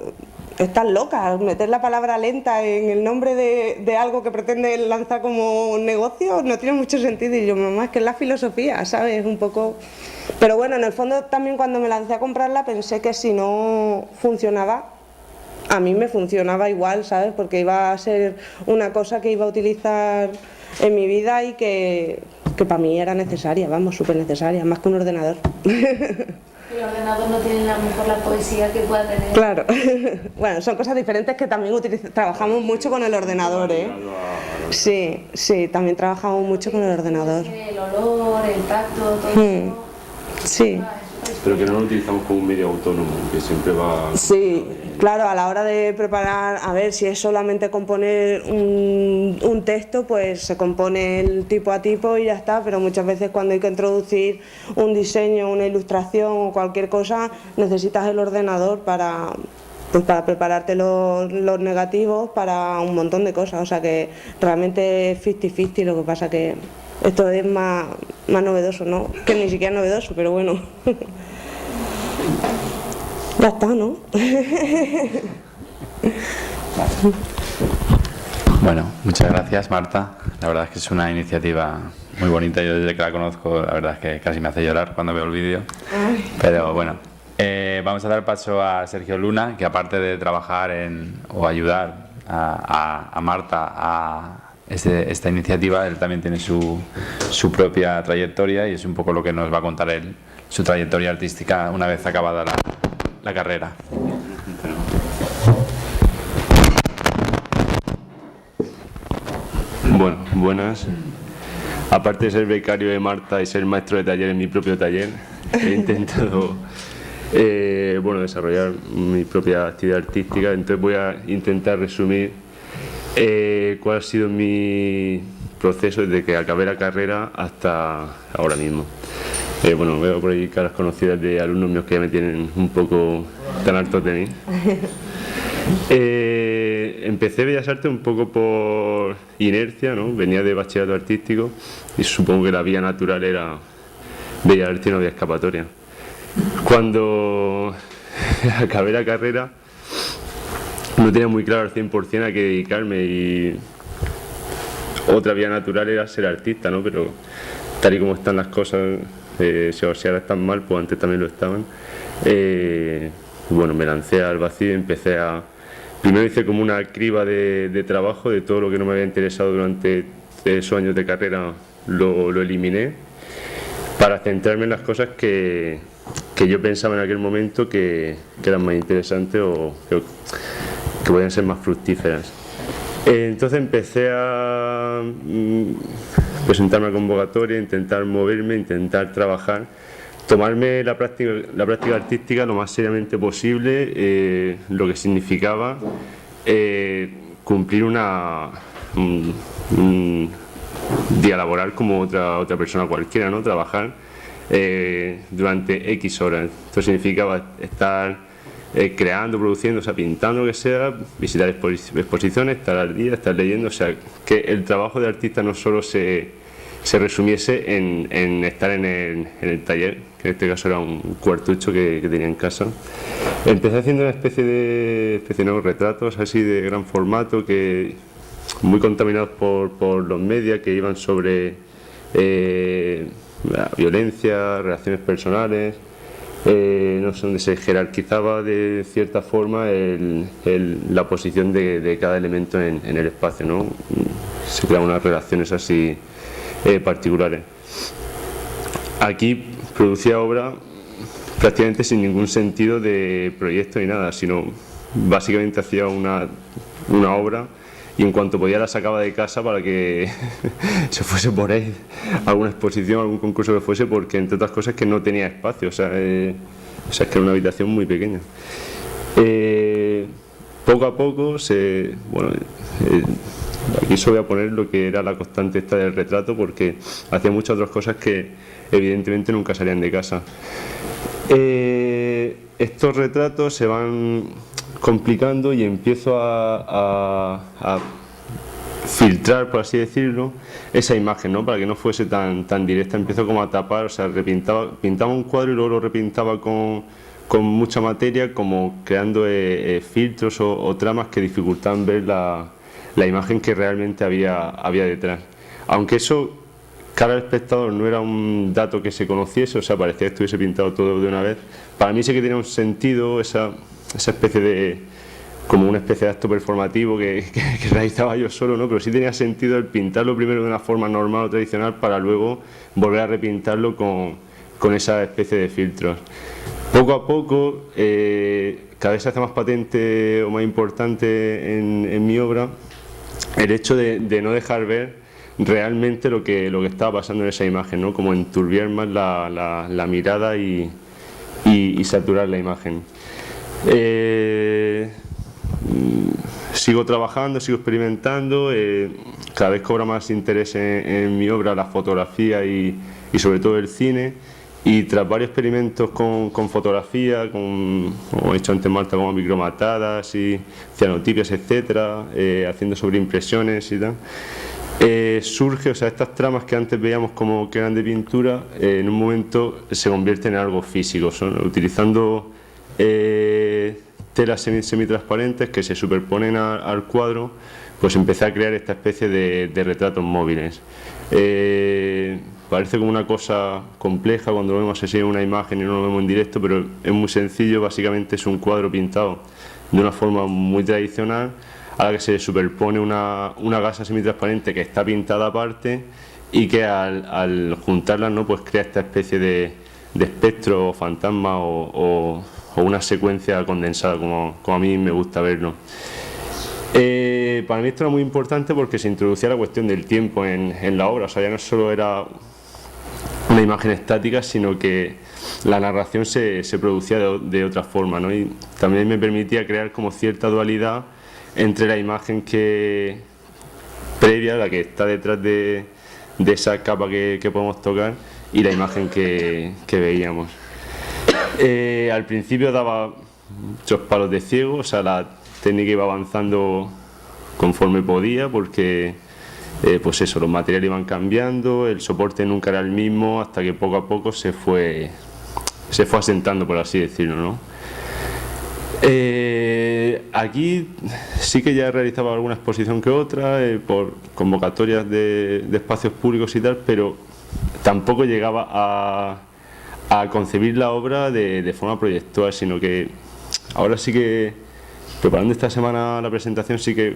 Estás loca, meter la palabra lenta en el nombre de algo que pretende lanzar como un negocio no tiene mucho sentido. Y yo, mamá, es que es la filosofía, ¿sabes? Un poco... Pero bueno, en el fondo también cuando me lancé a comprarla pensé que si no funcionaba, a mí me funcionaba igual, ¿sabes? Porque iba a ser una cosa que iba a utilizar en mi vida y que para mí era necesaria, vamos, súper necesaria, más que un ordenador. El ordenador no tiene a lo mejor la poesía que pueda tener. Claro, bueno, son cosas diferentes que también trabajamos mucho con el ordenador, ¿eh? Sí, también trabajamos mucho con el ordenador. El olor, el tacto, todo eso Sí. Pero que no lo utilizamos como un medio autónomo, que siempre va... Sí, claro, a la hora de preparar, a ver, si es solamente componer un texto, pues se compone el tipo a tipo y ya está, pero muchas veces cuando hay que introducir un diseño, una ilustración o cualquier cosa, necesitas el ordenador para prepararte los negativos, para un montón de cosas, o sea que realmente es 50-50, lo que pasa que esto es más novedoso, ¿no? Que ni siquiera es novedoso, pero bueno. Ya está, ¿no? Bueno, muchas gracias, Marta. La verdad es que es una iniciativa muy bonita. Yo desde que la conozco, la verdad es que casi me hace llorar cuando veo el vídeo. Pero bueno, vamos a dar paso a Sergio Luna, que aparte de trabajar o ayudar a Marta a esta iniciativa, él también tiene su propia trayectoria y es un poco lo que nos va a contar él, su trayectoria artística una vez acabada la carrera. Bueno, buenas. Aparte de ser becario de Marta y ser maestro de taller en mi propio taller, he intentado desarrollar mi propia actividad artística. Entonces voy a intentar resumir cuál ha sido mi proceso desde que acabé la carrera hasta ahora mismo. Veo por ahí caras conocidas de alumnos míos que ya me tienen un poco tan hartos de mí. Empecé Bellas Artes un poco por inercia, ¿no? Venía de bachillerato artístico y supongo que la vía natural era Bellas Artes y no había escapatoria. Cuando acabé la carrera no tenía muy claro al 100% a qué dedicarme y otra vía natural era ser artista, ¿no? Pero tal y como están las cosas, si ahora están mal, pues antes también lo estaban. Me lancé al vacío y empecé a... Primero hice como una criba de trabajo de todo lo que no me había interesado durante esos años de carrera, lo eliminé para centrarme en las cosas que yo pensaba en aquel momento que eran más interesantes o que podían ser más fructíferas. Entonces empecé a presentarme a convocatoria, intentar moverme, intentar trabajar, tomarme la práctica artística lo más seriamente posible, lo que significaba cumplir un día laboral como otra persona cualquiera, ¿no? Trabajar durante X horas. Esto significaba estar creando, produciendo, o sea, pintando, lo que sea, visitar exposiciones, estar al día, estar leyendo, o sea, que el trabajo de artista no solo se resumiese en estar en el taller, que en este caso era un cuartucho que tenía en casa. Empecé haciendo una especie de nuevos retratos así de gran formato, que muy contaminados por los medios, que iban sobre la violencia, relaciones personales, no sé, donde se jerarquizaba de cierta forma la posición de cada elemento en el espacio, ¿no? Se creaban unas relaciones así particulares. Aquí producía obra prácticamente sin ningún sentido de proyecto ni nada, sino básicamente hacía una obra y en cuanto podía la sacaba de casa para que se fuese por ahí a alguna exposición, algún concurso que fuese, porque entre otras cosas que no tenía espacio, o sea es que era una habitación muy pequeña. Poco a poco aquí solo voy a poner lo que era la constante esta del retrato, porque hacía muchas otras cosas que evidentemente nunca salían de casa. Estos retratos se van complicando y empiezo a filtrar, por así decirlo, esa imagen, ¿no? Para que no fuese tan directa. Empiezo como a tapar, o sea, pintaba un cuadro y luego lo repintaba con mucha materia, como creando filtros o tramas que dificultaban ver la imagen que realmente había detrás. Aunque eso, cara al espectador, no era un dato que se conociese, o sea, parecía que estuviese pintado todo de una vez. Para mí sí que tenía un sentido esa especie como una especie de acto performativo que realizaba yo solo, ¿no? Pero sí tenía sentido el pintarlo primero de una forma normal o tradicional para luego volver a repintarlo con esa especie de filtros. Poco a poco, cada vez se hace más patente o más importante en mi obra el hecho de no dejar ver realmente lo que estaba pasando en esa imagen, ¿no? Como enturbiar más la mirada y saturar la imagen. Sigo trabajando, sigo experimentando, cada vez cobra más interés en mi obra la fotografía y sobre todo el cine, y tras varios experimentos con fotografía, como he hecho antes Marta, como micromatadas y cianotipias, etcétera, haciendo sobreimpresiones y tal, surge, o sea, estas tramas que antes veíamos como que eran de pintura, en un momento se convierten en algo físico, utilizando telas semitransparentes que se superponen al cuadro, pues empecé a crear esta especie de retratos móviles. Parece como una cosa compleja cuando lo vemos así en una imagen y no lo vemos en directo, pero es muy sencillo. Básicamente es un cuadro pintado de una forma muy tradicional, a la que se superpone una gasa semitransparente que está pintada aparte, y que al juntarlas, ¿no?, pues crea esta especie de espectro o fantasma o una secuencia condensada, como a mí me gusta verlo. Para mí esto era muy importante porque se introducía la cuestión del tiempo en la obra, o sea, ya no solo era una imagen estática, sino que la narración se producía de otra forma, ¿no? Y también me permitía crear como cierta dualidad entre la imagen previa, la que está detrás de esa capa que podemos tocar, y la imagen que veíamos. Al principio daba muchos palos de ciego, o sea, la técnica iba avanzando conforme podía, porque pues eso, los materiales iban cambiando, el soporte nunca era el mismo, hasta que poco a poco se fue asentando, por así decirlo, ¿no? Aquí sí que ya realizaba alguna exposición que otra, por convocatorias de espacios públicos y tal, pero tampoco llegaba a concebir la obra de forma proyectual, sino que ahora sí que, preparando esta semana la presentación, sí que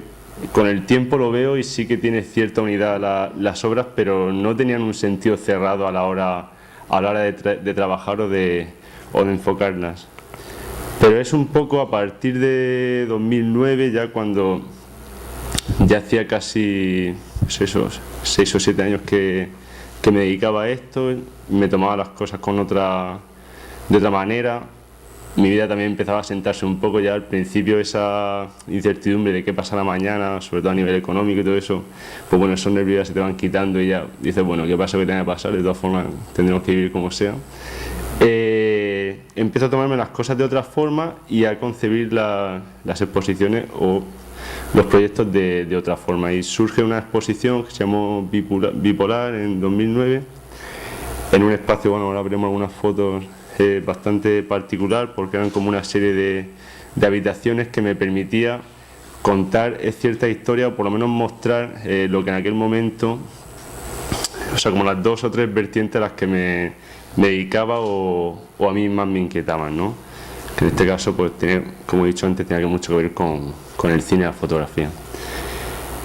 con el tiempo lo veo y sí que tiene cierta unidad las obras, pero no tenían un sentido cerrado a la hora de trabajar o de enfocarlas. Pero es un poco a partir de 2009, ya cuando ya hacía casi 6 o 7 años que me dedicaba a esto, me tomaba las cosas de otra manera. Mi vida también empezaba a sentarse un poco. Ya al principio esa incertidumbre de qué pasará mañana, sobre todo a nivel económico y todo eso, pues bueno, esos nervios ya se te van quitando y ya dices, bueno, qué pasa, que tenga que pasar, de todas formas tendremos que vivir como sea. Empiezo a tomarme las cosas de otra forma y a concebir las exposiciones o los proyectos de otra forma, y surge una exposición que se llamó Bipolar en 2009, en un espacio, bueno, ahora veremos algunas fotos, bastante particular, porque eran como una serie de habitaciones que me permitía contar cierta historia, o por lo menos mostrar lo que en aquel momento, o sea, como las 2 o 3 vertientes a las que me dedicaba o a mí más me inquietaban, ¿no? Que en este caso, pues, como he dicho antes, tenía mucho que ver con el cine y la fotografía.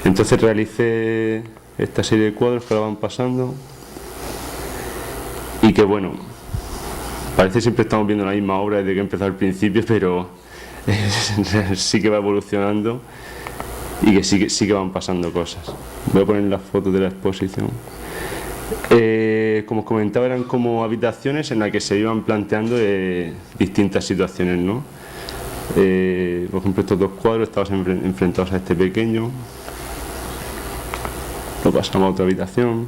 Entonces realicé esta serie de cuadros que ahora van pasando, y que, bueno, parece que siempre estamos viendo la misma obra desde que empezó al principio, pero sí que va evolucionando y que sí que van pasando cosas. Voy a poner las fotos de la exposición. Como os comentaba, eran como habitaciones en las que se iban planteando distintas situaciones, ¿no? Por ejemplo, estos 2 cuadros estaban enfrentados a este pequeño. Lo pasamos a otra habitación.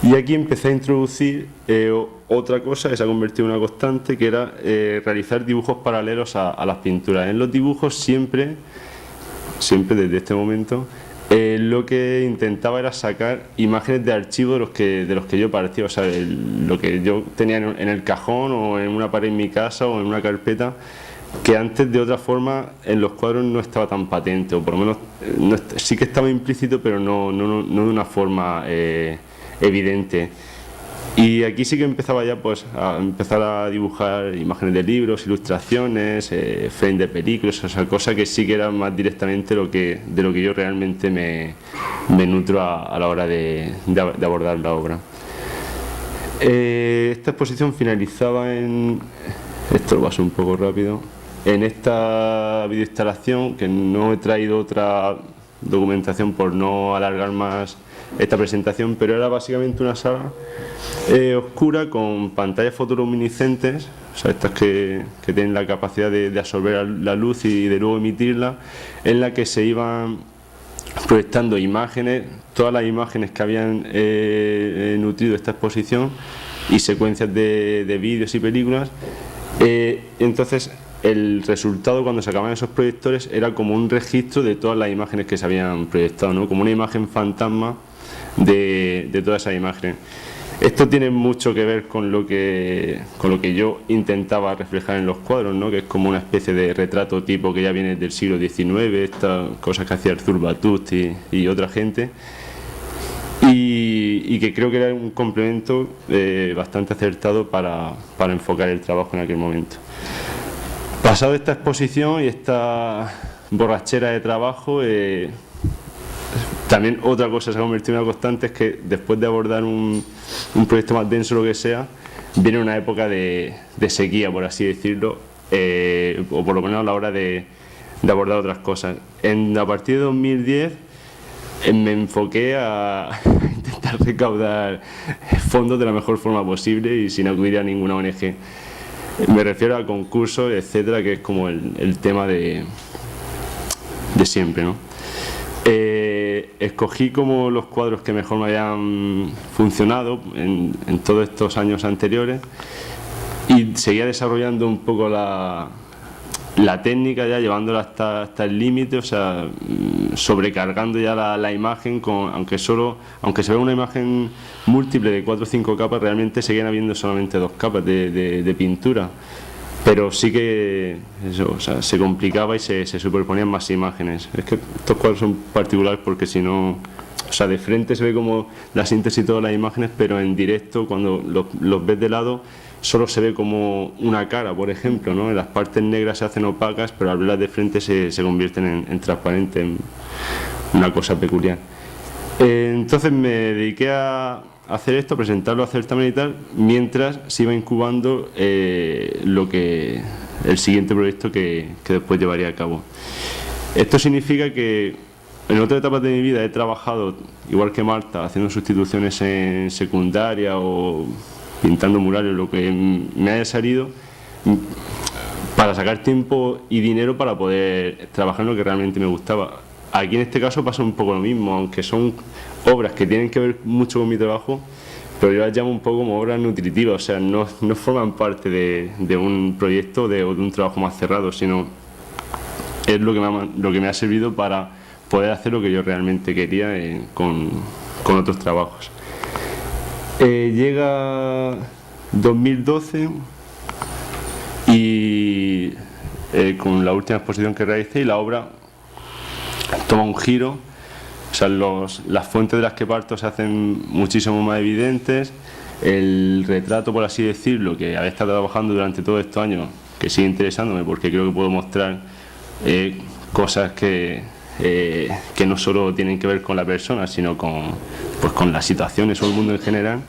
Y aquí empecé a introducir otra cosa que se ha convertido en una constante, que era realizar dibujos paralelos a las pinturas. En los dibujos siempre desde este momento, lo que intentaba era sacar imágenes de archivo de los que yo partía, o sea, lo que yo tenía en el cajón o en una pared en mi casa o en una carpeta, que antes de otra forma en los cuadros no estaba tan patente, o por lo menos sí que estaba implícito, pero no de una forma evidente. Y aquí sí que empezaba ya, pues, a empezar a dibujar imágenes de libros, ilustraciones, frame de películas, o sea, cosas que sí que eran más directamente de lo que yo realmente me nutro a la hora de abordar la obra. Esta exposición finalizaba esto lo paso un poco rápido, en esta videoinstalación, que no he traído otra documentación por no alargar más esta presentación, pero era básicamente una sala oscura con pantallas fotoluminiscentes, o sea, estas que tienen la capacidad de absorber la luz y de luego emitirla, en la que se iban proyectando imágenes, todas las imágenes que habían nutrido esta exposición y secuencias de vídeos y películas. Entonces el resultado cuando se acababan esos proyectores era como un registro de todas las imágenes que se habían proyectado, ¿no? Como una imagen fantasma de todas esas imágenes. Esto tiene mucho que ver con lo que yo intentaba reflejar en los cuadros, ¿no? Que es como una especie de retrato tipo que ya viene del siglo XIX, estas cosas que hacía Arthur Batuste y otra gente, y que creo que era un complemento bastante acertado para enfocar el trabajo en aquel momento. Pasado esta exposición y esta borrachera de trabajo, también otra cosa que se ha convertido en una constante es que después de abordar un proyecto más denso o lo que sea, viene una época de sequía, por así decirlo, o por lo menos a la hora de abordar otras cosas. A partir de 2010 me enfoqué a intentar recaudar fondos de la mejor forma posible y sin acudir a ninguna ONG. Me refiero a concursos, etcétera, que es como el tema de siempre, ¿no? Escogí como los cuadros que mejor me habían funcionado en todos estos años anteriores y seguía desarrollando un poco la técnica, ya llevándola hasta el límite, o sea, sobrecargando ya la imagen, aunque se vea una imagen múltiple de 4 o 5 capas, realmente seguían habiendo solamente 2 capas de pintura. Pero sí que eso, o sea, se complicaba y se superponían más imágenes. Es que estos cuadros son particulares porque si no, o sea, de frente se ve como la síntesis de todas las imágenes, pero en directo, cuando los ves de lado, solo se ve como una cara, por ejemplo, ¿no? Las partes negras se hacen opacas, pero al verlas de frente se convierten en transparentes, en una cosa peculiar. Entonces me dediqué a hacer esto, presentarlo a certamen y tal, mientras se iba incubando el siguiente proyecto que después llevaría a cabo. Esto significa que en otras etapas de mi vida he trabajado, igual que Marta, haciendo sustituciones en secundaria o pintando murales, lo que me haya salido, para sacar tiempo y dinero para poder trabajar en lo que realmente me gustaba. Aquí en este caso pasa un poco lo mismo, aunque son obras que tienen que ver mucho con mi trabajo, pero yo las llamo un poco como obras nutritivas, o sea, no forman parte de un proyecto o de un trabajo más cerrado, sino es lo que me ha servido para poder hacer lo que yo realmente quería con otros trabajos. Llega 2012 y con la última exposición que realicé, y la obra toma un giro, o sea, las fuentes de las que parto se hacen muchísimo más evidentes, el retrato, por así decirlo, que había estado trabajando durante todos estos años, que sigue interesándome porque creo que puedo mostrar cosas que no solo tienen que ver con la persona, sino con las situaciones o el mundo en general.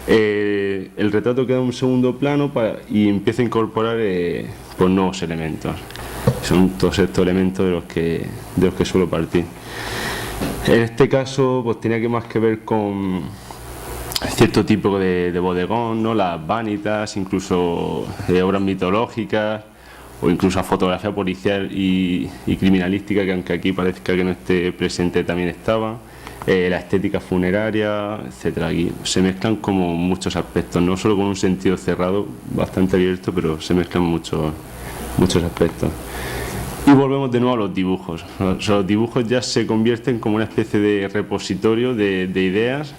El retrato queda en un segundo plano y empiezo a incorporar nuevos elementos. Son todos estos elementos de los que suelo partir. En este caso pues tenía más que ver con cierto tipo de bodegón, ¿no? Las vanitas, incluso obras mitológicas o incluso fotografía policial y criminalística, que aunque aquí parezca que no esté presente también estaba, la estética funeraria, etcétera. Aquí se mezclan como muchos aspectos, no solo con un sentido cerrado, bastante abierto, pero se mezclan muchos aspectos. Y volvemos de nuevo a los dibujos. Los dibujos ya se convierten como una especie de repositorio de ideas,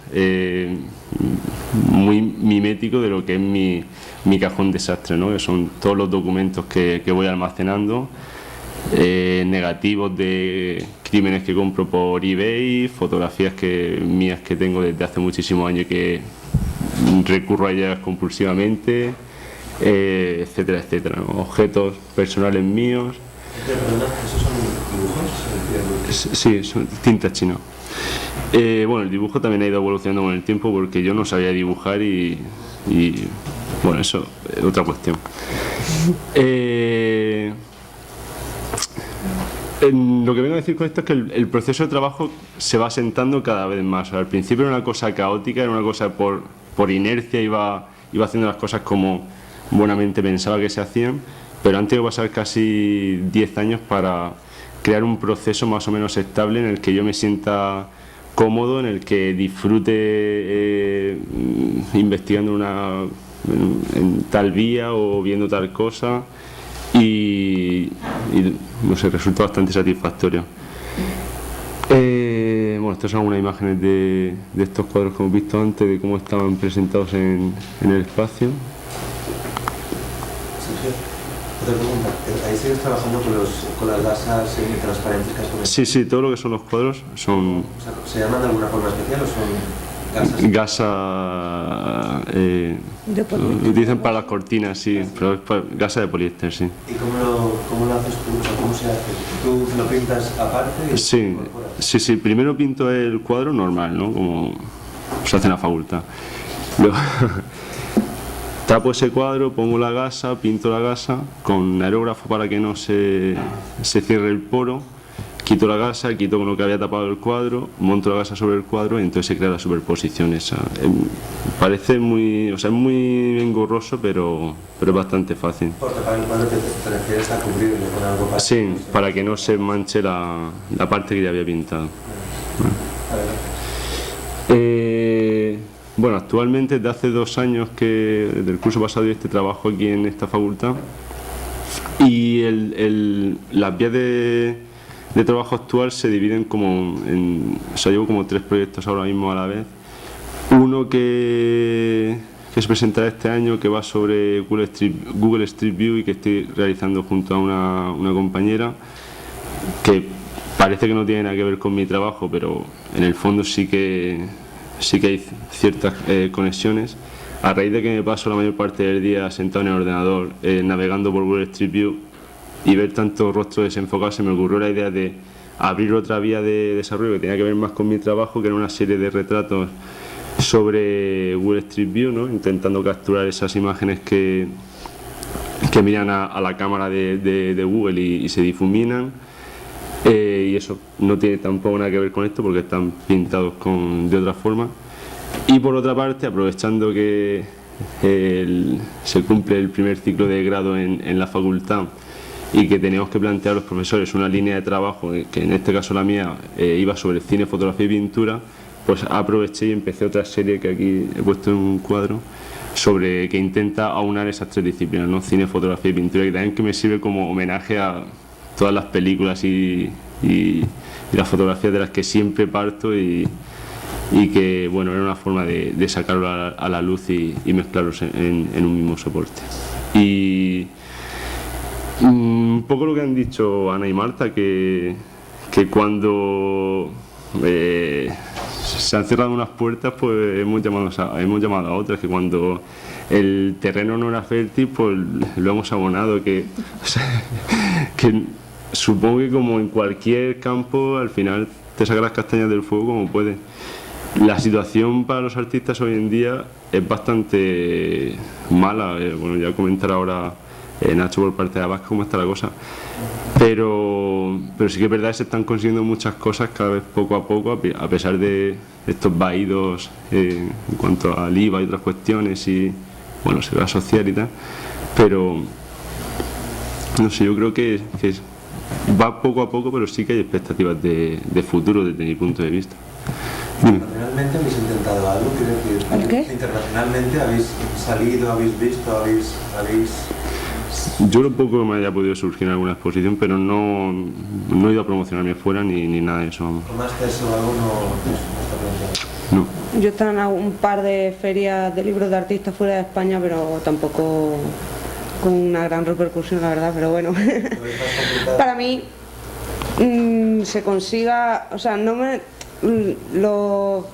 muy mimético de lo que es mi cajón desastre, ¿no? Que son todos los documentos que voy almacenando, negativos de crímenes que compro por eBay, fotografías mías que tengo desde hace muchísimos años y que recurro a ellas compulsivamente, etcétera, etcétera, ¿no? Objetos personales míos. ¿Esos son dibujos? Sí, son tinta china. Bueno, el dibujo también ha ido evolucionando con el tiempo porque yo no sabía dibujar y bueno, eso es otra cuestión. Lo que vengo a decir con esto es que el proceso de trabajo se va asentando cada vez más. O sea, al principio era una cosa caótica, era una cosa por inercia, iba haciendo las cosas como buenamente pensaba que se hacían, pero han tenido que pasar casi 10 años para crear un proceso más o menos estable en el que yo me sienta cómodo, en el que disfrute investigando en tal vía o viendo tal cosa y no sé, resulta bastante satisfactorio. Bueno, estas son algunas imágenes de estos cuadros que hemos visto antes, de cómo estaban presentados en el espacio. Otra pregunta, ¿ahí sigues trabajando con las gasas semitransparentes que has comentado? Sí, todo lo que son los cuadros son... O sea, ¿se llaman de alguna forma especial o son gasas? Gasa... lo utilizan para las cortinas, sí, pero es gasa de poliéster, sí. ¿Y cómo lo haces tú? O sea, ¿cómo se hace? ¿Tú lo pintas aparte? Y Sí, primero pinto el cuadro normal, ¿no? Como se hace en la facultad. Luego tapo ese cuadro, pongo la gasa, pinto la gasa con aerógrafo para que no se cierre el poro, quito la gasa, quito con lo que había tapado el cuadro, monto la gasa sobre el cuadro y entonces se crea la superposición esa. Parece muy, o sea, es muy engorroso, pero es bastante fácil. Por tapar el cuadro te refieres a cubrirle con algo para... Sí, para que no se manche la parte que ya había pintado. Bueno, actualmente desde hace 2 años que desde el curso pasado yo trabajo aquí en esta facultad y las vías de trabajo actual se dividen como o sea, llevo como 3 proyectos ahora mismo a la vez. Uno que se presentará este año, que va sobre Google Street View y que estoy realizando junto a una compañera, que parece que no tiene nada que ver con mi trabajo, pero en el fondo sí que hay ciertas conexiones. A raíz de que me paso la mayor parte del día sentado en el ordenador navegando por Google Street View y ver tantos rostros desenfocados, se me ocurrió la idea de abrir otra vía de desarrollo que tenía que ver más con mi trabajo, que era una serie de retratos sobre Google Street View, ¿no? Intentando capturar esas imágenes que miran a la cámara de Google y se difuminan. Y eso no tiene tampoco nada que ver con esto porque están pintados de otra forma. Y por otra parte, aprovechando que se cumple el primer ciclo de grado en la facultad y que teníamos que plantear a los profesores una línea de trabajo, que en este caso la mía iba sobre cine, fotografía y pintura, pues aproveché y empecé otra serie que aquí he puesto en un cuadro que intenta aunar esas 3 disciplinas, ¿no? Cine, fotografía y pintura, que también que me sirve como homenaje a todas las películas y las fotografías de las que siempre parto y que, bueno, era una forma de sacarlo a la luz y mezclarlos en un mismo soporte. Y un poco lo que han dicho Ana y Marta, que cuando se han cerrado unas puertas, pues hemos llamado a otras, que cuando el terreno no era fértil, pues lo hemos abonado, que supongo que como en cualquier campo, al final te sacas las castañas del fuego como puedes. La situación para los artistas hoy en día es bastante mala. Bueno, ya comentará ahora Nacho por parte de Abasca cómo está la cosa. Pero sí que es verdad que se están consiguiendo muchas cosas cada vez poco a poco, a pesar de estos vaídos en cuanto al IVA y otras cuestiones y, bueno, se va a asociar y tal. Pero, no sé, yo creo que va poco a poco, pero sí que hay expectativas de futuro desde mi punto de vista. ¿Internacionalmente habéis intentado algo? Quiero decir, ¿qué? ¿Internacionalmente habéis salido, habéis visto, habéis...? Yo lo poco que me haya podido surgir en alguna exposición, pero no he ido a promocionarme fuera ni nada de eso. ¿Másters o algo no está planteado? No. Yo he estado en un par de ferias de libros de artistas fuera de España, pero tampoco con una gran repercusión, la verdad, pero bueno. Para mí se consiga, o sea,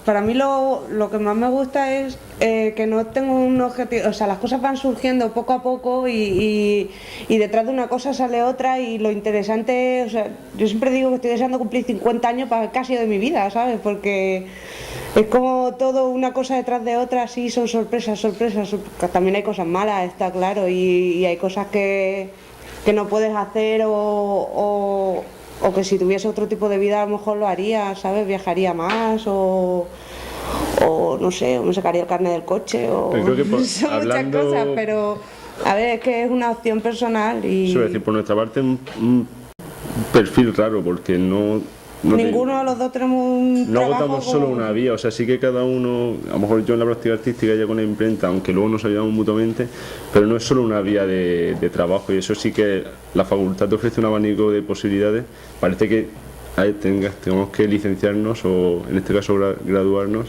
para mí lo que más me gusta es que no tengo un objetivo, o sea, las cosas van surgiendo poco a poco y detrás de una cosa sale otra, y lo interesante, o sea, yo siempre digo que estoy deseando cumplir 50 años para casi de mi vida, ¿sabes? Porque es como todo una cosa detrás de otra, sí, son sorpresas, también hay cosas malas, está claro, y hay cosas que no puedes hacer o o que si tuviese otro tipo de vida a lo mejor lo haría, ¿sabes? Viajaría más o no sé, o me sacaría el carnet del coche o Creo que son hablando, muchas cosas, pero a ver, es que es una opción personal y... Eso es decir, por nuestra parte un perfil raro, porque ninguno de los dos tenemos un no trabajo agotamos solo como... una vía, o sea, sí que cada uno, a lo mejor yo en la práctica artística ya con la imprenta, aunque luego nos ayudamos mutuamente, pero no es solo una vía de trabajo, y eso sí que la facultad te ofrece un abanico de posibilidades. Parece que tengamos que licenciarnos o en este caso graduarnos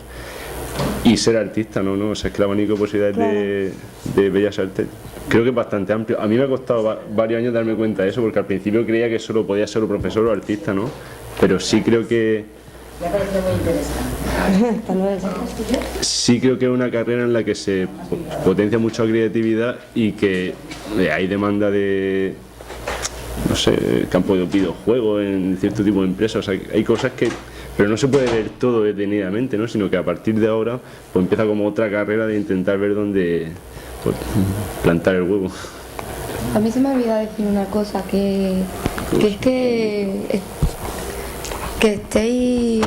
y ser artista, ¿no? O sea, es que el abanico de posibilidades de Bellas Artes creo que es bastante amplio. A mí me ha costado varios años darme cuenta de eso, porque al principio creía que solo podía ser o profesor o artista, ¿no? Pero sí creo que... Me ha parecido muy interesante. Sí creo que es una carrera en la que se potencia mucho la creatividad y que hay demanda de, no sé, campo de videojuegos en cierto tipo de empresas. O sea, hay cosas que... Pero no se puede ver todo detenidamente, ¿no? Sino que a partir de ahora pues empieza como otra carrera de intentar ver dónde pues, plantar el huevo. A mí se me ha olvidado decir una cosa, que es que estéis,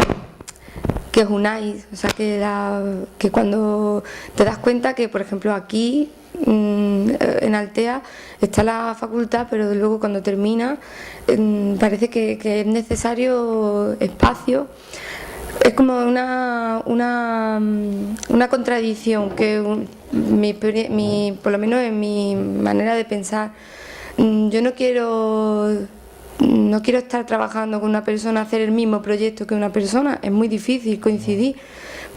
que os unáis, o sea, que cuando te das cuenta que, por ejemplo, aquí en Altea está la facultad, pero luego cuando termina parece que es necesario espacio. Es como una contradicción que por lo menos en mi manera de pensar, yo no quiero estar trabajando con una persona, hacer el mismo proyecto que una persona, es muy difícil coincidir,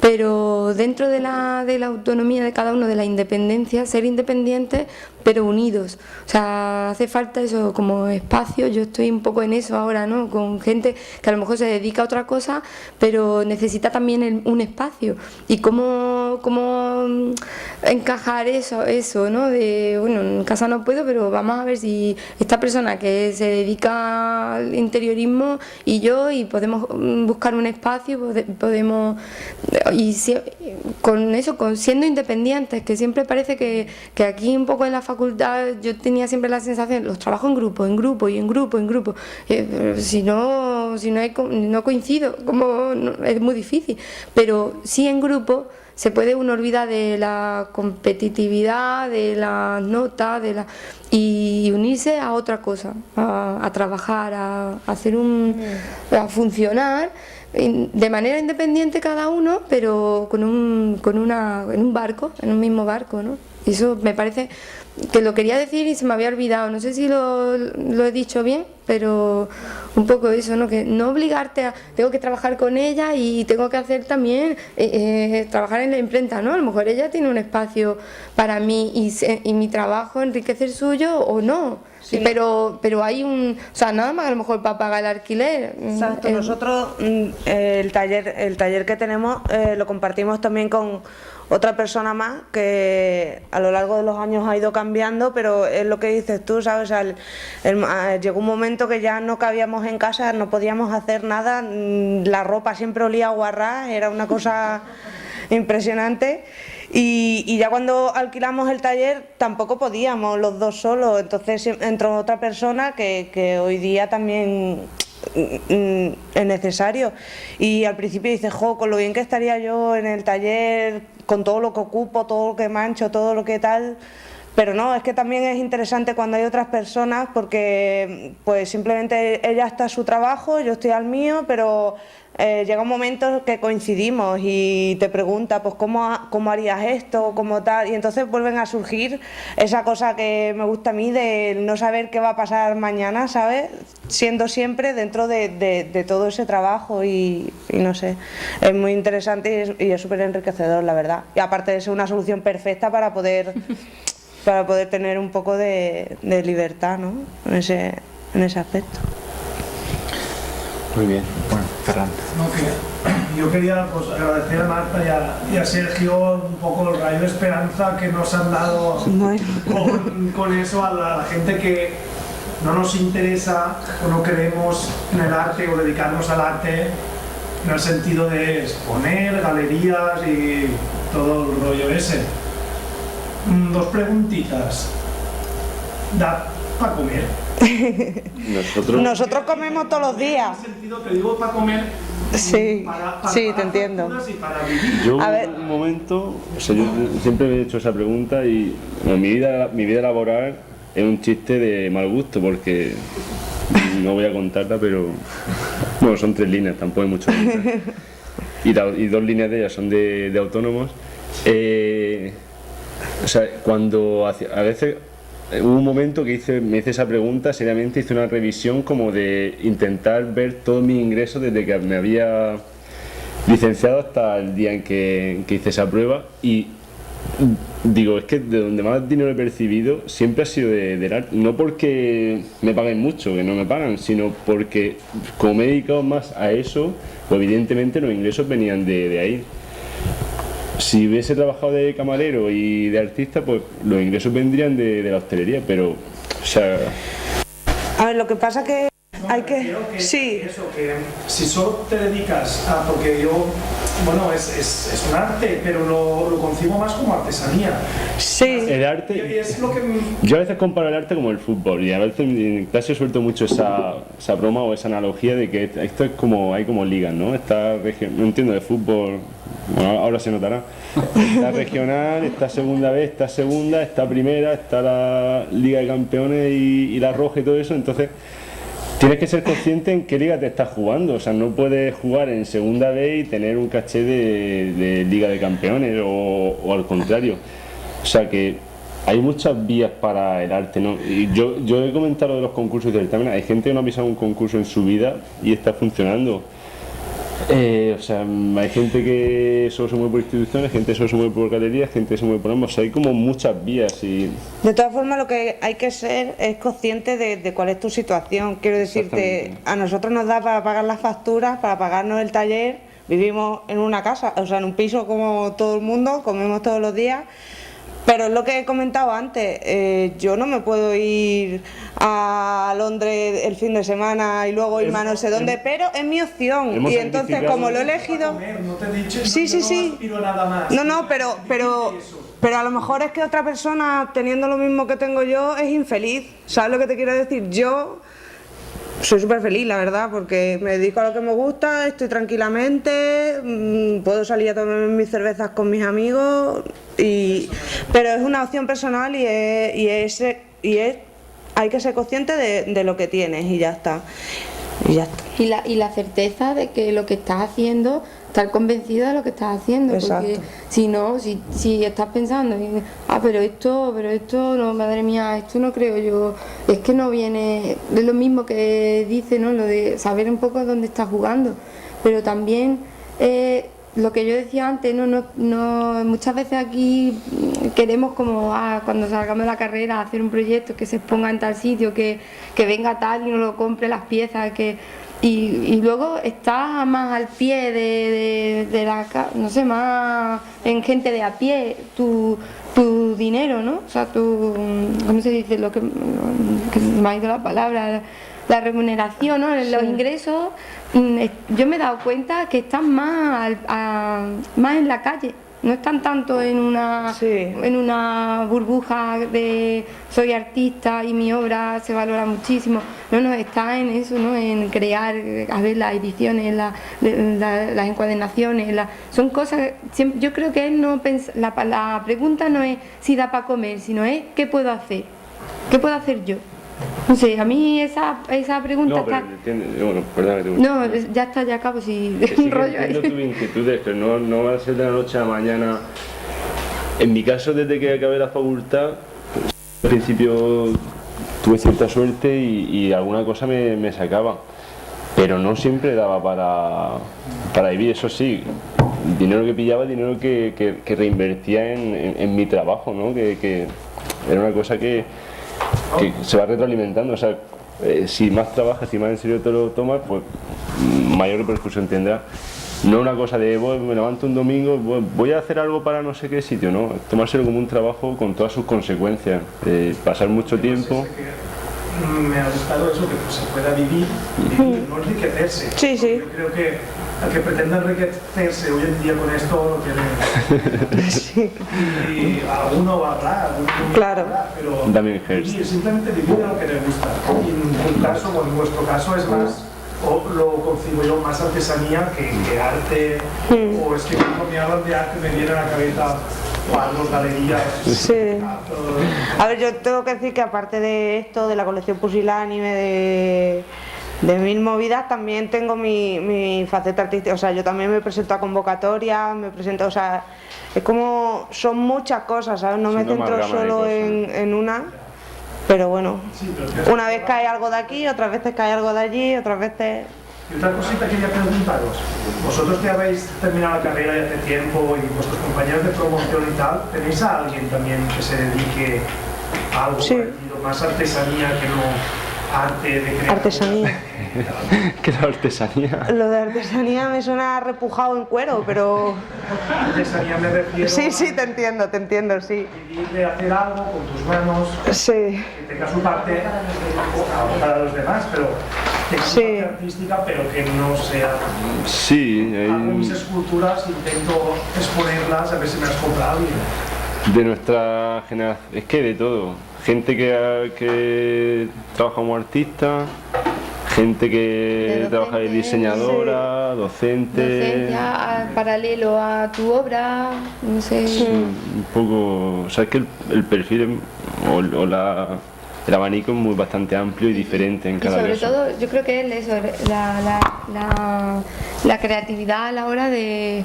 pero dentro de la autonomía de cada uno, de la independencia, ser independientes pero unidos. O sea, hace falta eso como espacio. Yo estoy un poco en eso ahora, ¿no? Con gente que a lo mejor se dedica a otra cosa, pero necesita también un espacio. Y cómo encajar eso, ¿no? De, bueno, en casa no puedo, pero vamos a ver si esta persona que se dedica al interiorismo y podemos buscar un espacio, podemos... Y con eso, siendo independientes, que siempre parece que aquí un poco en la facultad yo tenía siempre la sensación, los trabajo en grupo. Pero si no coincido, es muy difícil. Pero sí en grupo se puede uno olvidar de la competitividad, de las notas, y unirse a otra cosa, a trabajar, a hacer a funcionar de manera independiente cada uno, pero en un barco, en un mismo barco, ¿no? Y eso me parece que lo quería decir y se me había olvidado. No sé si lo he dicho bien, pero un poco eso, ¿no? Que no obligarte tengo que trabajar con ella y tengo que hacer también trabajar en la imprenta, ¿no? A lo mejor ella tiene un espacio para mí y mi trabajo enriquece el suyo o no. Sí. Pero hay o sea, nada más a lo mejor para pagar el alquiler. Exacto. Nosotros el taller que tenemos lo compartimos también con otra persona más que a lo largo de los años ha ido cambiando, pero es lo que dices tú, ¿sabes? Llegó un momento que ya no cabíamos en casa, no podíamos hacer nada, la ropa siempre olía a guarrás, era una cosa impresionante. Y ya cuando alquilamos el taller tampoco podíamos los dos solos, entonces entró otra persona que hoy día también es necesario. Y al principio dices, con lo bien que estaría yo en el taller, con todo lo que ocupo, todo lo que mancho, todo lo que tal. Pero no, es que también es interesante cuando hay otras personas, porque pues simplemente ella está a su trabajo, yo estoy al mío, pero llega un momento que coincidimos y te pregunta, pues ¿cómo harías esto? ¿Cómo tal? Y entonces vuelven a surgir esa cosa que me gusta a mí de no saber qué va a pasar mañana, ¿sabes? Siendo siempre dentro de todo ese trabajo y no sé, es muy interesante y es súper enriquecedor, la verdad. Y aparte de ser una solución perfecta para poder tener un poco de libertad, ¿no? En ese aspecto. Muy bien, bueno, Ferran. Yo quería pues, agradecer a Marta y a Sergio un poco el rayo de esperanza que nos han dado con eso a la gente que no nos interesa o no creemos en el arte o dedicarnos al arte en el sentido de exponer, galerías y todo el rollo ese. Dos preguntitas. para comer. Nosotros comemos todos los días. En ese sentido, te digo para comer. Sí, sí, te entiendo. Yo A ver. en un momento, o sea, yo siempre me he hecho esa pregunta y bueno, mi vida laboral es un chiste de mal gusto porque no voy a contarla, pero bueno, son 3 líneas, tampoco hay mucho que contar. Y 2 líneas de ellas son de autónomos. O sea, cuando a veces hubo un momento que me hice esa pregunta seriamente, hice una revisión como de intentar ver todos mis ingresos desde que me había licenciado hasta el día en que hice esa prueba y digo, es que de donde más dinero he percibido siempre ha sido del arte, no porque me paguen mucho, que no me pagan, sino porque como me he dedicado más a eso, pues evidentemente los ingresos venían de ahí. Si hubiese trabajado de camarero y de artista, pues los ingresos vendrían de la hostelería, pero, o sea... A ver, lo que pasa que hay que... Sí. Eso, que si solo te dedicas a... Porque yo, bueno, es un arte, pero lo concibo más como artesanía. Sí. El arte... Y es lo que... Yo a veces comparo el arte como el fútbol y a veces en clase suelto mucho esa broma o esa analogía de que esto es como... Hay como ligas, ¿no? No entiendo de fútbol... Bueno, ahora se notará. Está regional, está segunda vez, está segunda, está primera, está la Liga de Campeones y la Roja y todo eso. Entonces, tienes que ser consciente en qué liga te estás jugando. O sea, no puedes jugar en segunda vez y tener un caché de Liga de Campeones o al contrario. O sea que hay muchas vías para el arte, ¿no? Y yo he comentado lo de los concursos y también hay gente que no ha pisado un concurso en su vida y está funcionando. O sea, hay gente que solo se mueve por instituciones, gente que solo se mueve por galerías, gente que se mueve por ambos. O sea, hay como muchas vías y... De todas formas, lo que hay que ser es consciente de cuál es tu situación. Quiero decirte, a nosotros nos da para pagar las facturas, para pagarnos el taller. Vivimos en una casa, o sea, en un piso como todo el mundo, comemos todos los días. Pero es lo que he comentado antes, yo no me puedo ir a Londres el fin de semana y luego irme a no sé dónde, pero es mi opción. Y entonces, como lo he elegido... No te he dicho, sí, sí, sí. No aspiro nada más. No, pero a lo mejor es que otra persona, teniendo lo mismo que tengo yo, es infeliz. ¿Sabes lo que te quiero decir? Yo soy súper feliz, la verdad, porque me dedico a lo que me gusta, estoy tranquilamente, puedo salir a tomar mis cervezas con mis amigos, pero es una opción personal y hay que ser consciente de lo que tienes y ya está. Y la certeza de que lo que estás haciendo, estar convencida de lo que estás haciendo. Exacto. Porque si no, si estás pensando, pero esto, no, madre mía, esto no creo yo, es que no viene, es lo mismo que dice, ¿no? Lo de saber un poco dónde estás jugando, pero también lo que yo decía antes, no muchas veces aquí queremos como cuando salgamos de la carrera hacer un proyecto que se exponga en tal sitio, que venga tal y no lo compre las piezas, y luego estás más al pie de la, no sé, más en gente de a pie, tu dinero, ¿no? O sea, ¿cómo se dice? Lo que me ha ido la palabra, la remuneración, ¿no? Los ingresos, yo me he dado cuenta que están más en la calle, no están tanto en una burbuja de soy artista y mi obra se valora muchísimo. No, está en eso, ¿no? En crear, a ver, las ediciones, las encuadernaciones, son cosas. Yo creo que la pregunta no es si da para comer, sino es ¿qué puedo hacer? ¿Qué puedo hacer yo? No sé, a mí esa pregunta está... Bueno, perdóname. No, ya está, ya acabo, si sí, un rollo ahí. Entiendo tus inquietudes, pero no va a ser de la noche a la mañana. En mi caso, desde que acabé la facultad, al principio tuve cierta suerte y alguna cosa me sacaba, pero no siempre daba para vivir. Eso sí, dinero que pillaba, dinero que reinvertía en mi trabajo, ¿no? Que era una cosa que se va retroalimentando. O sea, si más trabajas, si más en serio te lo tomas, pues mayor repercusión tendrá. No una cosa de me levanto un domingo, voy a hacer algo para no sé qué sitio, ¿no? Tomárselo como un trabajo con todas sus consecuencias, pasar mucho tiempo. me ha gustado eso, que pues, se pueda vivir, no enriquecerse. Sí, sí. Yo creo que al que pretende enriquecerse hoy en día con esto no tiene... Sí. Y alguno va a hablar, claro. Pero Damien Hirst. vivir, simplemente vivir de lo que le gusta. Y en tu caso, o en vuestro caso, es más, o lo concibo yo, más artesanía que arte, o es que cuando me hablan de arte me viene a la cabeza cuadros, galerías... Sí. A ver, yo tengo que decir que aparte de esto, de la colección pusilánime, de mil movidas, también tengo mi faceta artística, o sea, yo también me presento a convocatorias, me presento, o sea, es como, son muchas cosas, ¿sabes? No me centro solo en una, pero bueno, una vez cae algo de aquí, otras veces cae algo de allí, otras veces... Y otra cosita quería preguntaros, vosotros que habéis terminado la carrera ya hace tiempo y vuestros compañeros de promoción y tal, ¿tenéis a alguien también que se dedique a algo parecido, más artesanía que no arte de creación? Artesanía. ¿Qué es la artesanía? Lo de artesanía me suena repujado en cuero, pero... Artesanía me refiero sí, te entiendo, sí. Vivir de hacer algo con tus manos, sí. Que tenga su parte para los demás, pero tenga su parte artística, pero que no sea... Sí, Hago mis esculturas, intento exponerlas, a ver si me las compra alguien. De nuestra generación, es que de todo. Gente que trabaja como artista, gente que trabaja de diseñadora, docente. Paralelo a tu obra, no sé. Un poco, o sea, es que el perfil el abanico es bastante amplio y diferente en cada caso. Y sobre todo, yo creo que es eso, la creatividad a la hora de...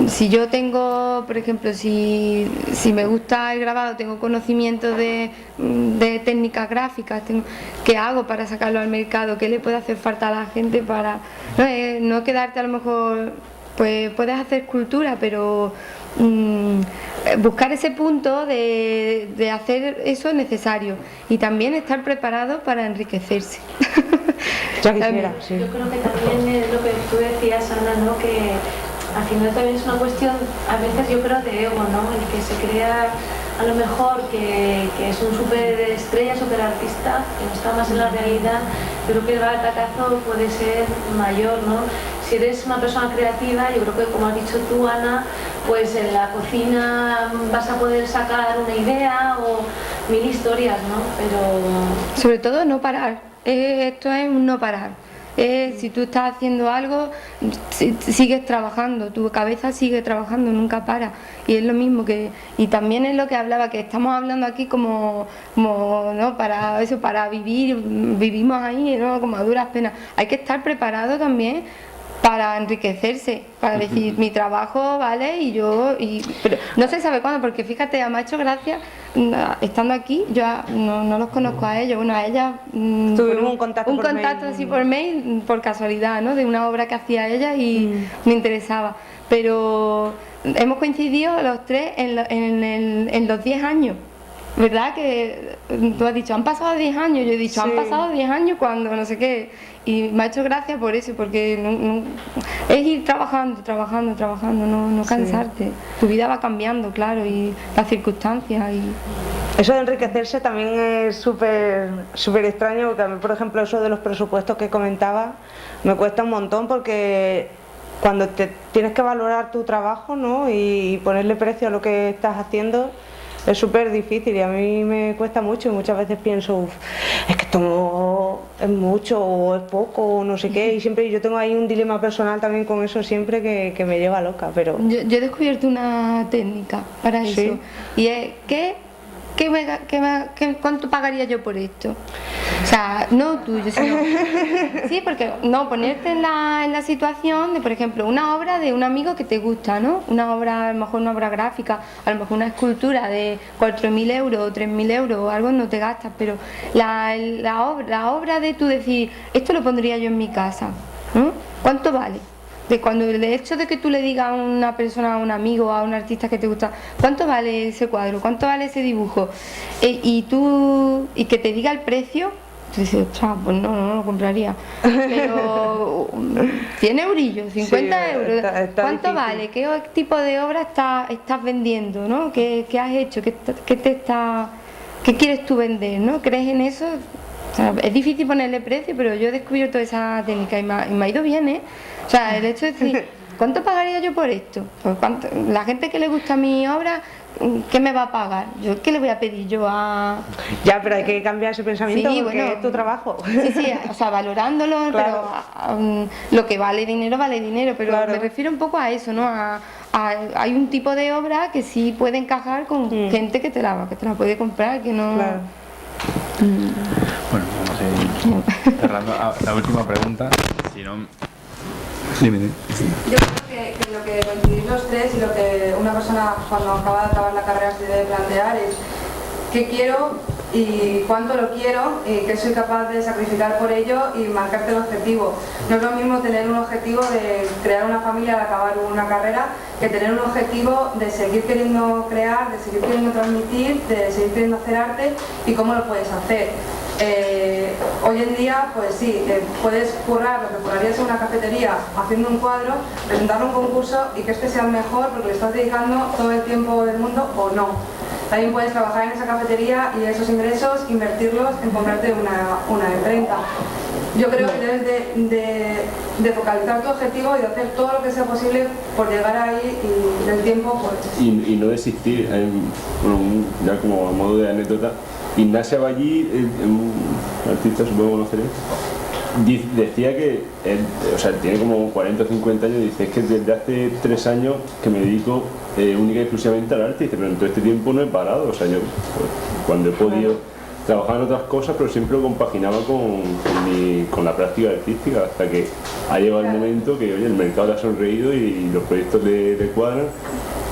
Si yo tengo, por ejemplo, si me gusta el grabado, tengo conocimiento de técnicas gráficas, ¿qué hago para sacarlo al mercado? ¿Qué le puede hacer falta a la gente para no quedarte a lo mejor, pues puedes hacer escultura, pero buscar ese punto de hacer eso necesario y también estar preparado para enriquecerse. Ya quisiera, sí. Yo creo que también es lo que tú decías, Ana, ¿no? Que al final también es una cuestión, a veces yo creo, de ego, ¿no? El que se crea a lo mejor que es un súper estrella, súper artista, que no está más en la realidad. Yo creo que el batacazo puede ser mayor, ¿no? Si eres una persona creativa, yo creo que como has dicho tú, Ana, pues en la cocina vas a poder sacar una idea o mil historias, ¿no? Pero... Sobre todo no parar, esto es un no parar. Si tú estás haciendo algo, sigues trabajando, tu cabeza sigue trabajando, nunca para. Y es lo mismo y también es lo que hablaba, que estamos hablando aquí como ¿no? Para eso, para vivimos ahí, ¿no? Como a duras penas. Hay que estar preparado también para enriquecerse, para decir mi trabajo, ¿vale? Pero no se sabe cuándo, porque fíjate, me ha hecho gracia, estando aquí, yo no los conozco a ellos, bueno, a ella tuvimos un contacto así por mail, por casualidad, ¿no? De una obra que hacía ella y me interesaba, pero hemos coincidido los tres en los 10 años. ¿Verdad? Que tú has dicho, han pasado 10 años, yo he dicho, han pasado 10 años cuando no sé qué, y me ha hecho gracia por eso, porque es ir trabajando, no cansarte. Tu vida va cambiando, claro, y las circunstancias. Eso de enriquecerse también es súper extraño, porque a mí, por ejemplo, eso de los presupuestos que comentaba, me cuesta un montón, porque cuando tienes que valorar tu trabajo, ¿no? Y ponerle precio a lo que estás haciendo, es súper difícil y a mí me cuesta mucho y muchas veces pienso, es que esto es mucho o es poco o no sé qué, y siempre yo tengo ahí un dilema personal también con eso siempre que me lleva loca, pero... Yo he descubierto una técnica para eso, y es ¿cuánto pagaría yo por esto? O sea, no tuyo, sino... Sí, porque no, ponerte en la situación de, por ejemplo, una obra de un amigo que te gusta, ¿no? Una obra, a lo mejor una obra gráfica, a lo mejor una escultura de 4.000 euros o 3.000 euros o algo no te gastas, pero la obra de tú decir, esto lo pondría yo en mi casa, ¿no? ¿Cuánto vale? El hecho de que tú le digas a una persona, a un amigo, a un artista que te gusta, ¿cuánto vale ese cuadro? ¿Cuánto vale ese dibujo? Y que te diga el precio, tú dices, ostras, pues no lo compraría. Pero 100 eurillos, 50 euros, está ¿cuánto difícil. vale? ¿Qué tipo de obra estás vendiendo? ¿No? ¿Qué has hecho? ¿Qué quieres tú vender? ¿No? ¿Crees en eso? O sea, es difícil ponerle precio, pero yo he descubierto esa técnica y me ha ido bien, ¿eh? O sea, el hecho de decir, ¿cuánto pagaría yo por esto? Pues la gente que le gusta mi obra, ¿qué me va a pagar? ¿Yo qué le voy a pedir yo a...? Ya, pero hay que cambiar ese pensamiento porque bueno, es tu trabajo. Sí, o sea, valorándolo, Claro. pero lo que vale dinero, pero Claro. me refiero un poco a eso, ¿no? Hay un tipo de obra que sí puede encajar con gente que te la puede comprar, que no... Claro. Bueno, vamos a ir cerrando. La última pregunta, si no... Dime. Yo creo que lo que coincidís los tres y lo que una persona cuando acaba de acabar la carrera se debe plantear es qué quiero y cuánto lo quiero y qué soy capaz de sacrificar por ello y marcarte el objetivo. No es lo mismo tener un objetivo de crear una familia al acabar una carrera que tener un objetivo de seguir queriendo crear, de seguir queriendo transmitir, de seguir queriendo hacer arte y cómo lo puedes hacer. Hoy en día, pues sí, puedes currar lo que currarías en una cafetería haciendo un cuadro, presentarlo a un concurso y que este sea el mejor porque le estás dedicando todo el tiempo del mundo o no. También puedes trabajar en esa cafetería y esos ingresos invertirlos en comprarte una imprenta. Yo creo que debes de focalizar tu objetivo y de hacer todo lo que sea posible por llegar ahí y el tiempo pues... Y no desistir, ya como a modo de anécdota, Ignacia Ballí, un artista supongo que conoceréis, decía que él, o sea, tiene como 40 o 50 años, dice, es que desde hace 3 años que me dedico única y exclusivamente al arte, dice, pero en todo este tiempo no he parado, o sea, yo pues, cuando he podido trabajar en otras cosas, pero siempre lo compaginaba con la práctica artística, hasta que ha llegado el momento que, oye, el mercado le ha sonreído y los proyectos le cuadran.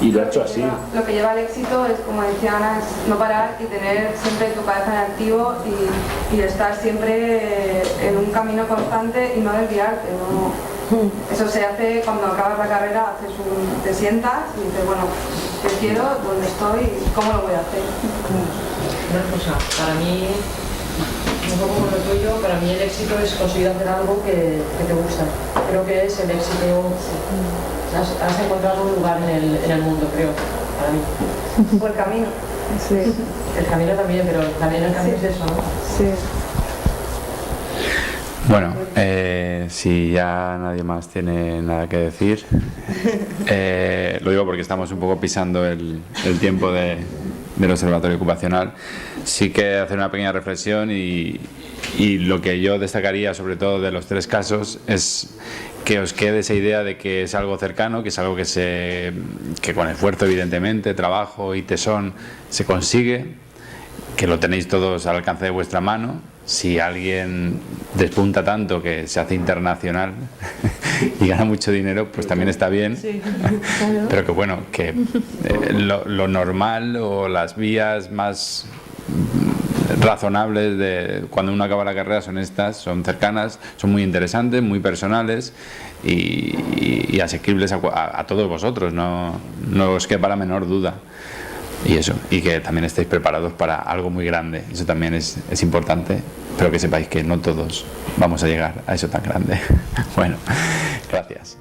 Y lo ha hecho así. Lo que lleva al éxito es, como decía Ana, es no parar y tener siempre tu cabeza en activo y estar siempre en un camino constante y no desviarte. ¿No? Eso se hace cuando acabas la carrera, te sientas y dices, bueno, ¿qué quiero? ¿Dónde estoy? ¿Cómo lo voy a hacer? Una cosa, para mí, un poco como lo tuyo, para mí el éxito es conseguir hacer algo que te gusta. Creo que es el éxito. Has encontrado un lugar en el mundo, creo, para mí. Por el camino. Sí. El camino también, pero también el camino es eso, ¿no? Sí. Bueno, si ya nadie más tiene nada que decir, lo digo porque estamos un poco pisando el tiempo del observatorio ocupacional. Sí que hacer una pequeña reflexión y lo que yo destacaría sobre todo de los 3 casos es que os quede esa idea de que es algo cercano, que es algo que con esfuerzo evidentemente, trabajo y tesón se consigue, que lo tenéis todos al alcance de vuestra mano. Si alguien despunta tanto que se hace internacional y gana mucho dinero, pues también está bien, Sí. pero que bueno, que lo normal o las vías más razonables de cuando uno acaba la carrera son estas, son cercanas, son muy interesantes, muy personales y asequibles a todos vosotros, no os quepa la menor duda. Y eso, y que también estéis preparados para algo muy grande, eso también es importante, pero que sepáis que no todos vamos a llegar a eso tan grande. Bueno, gracias.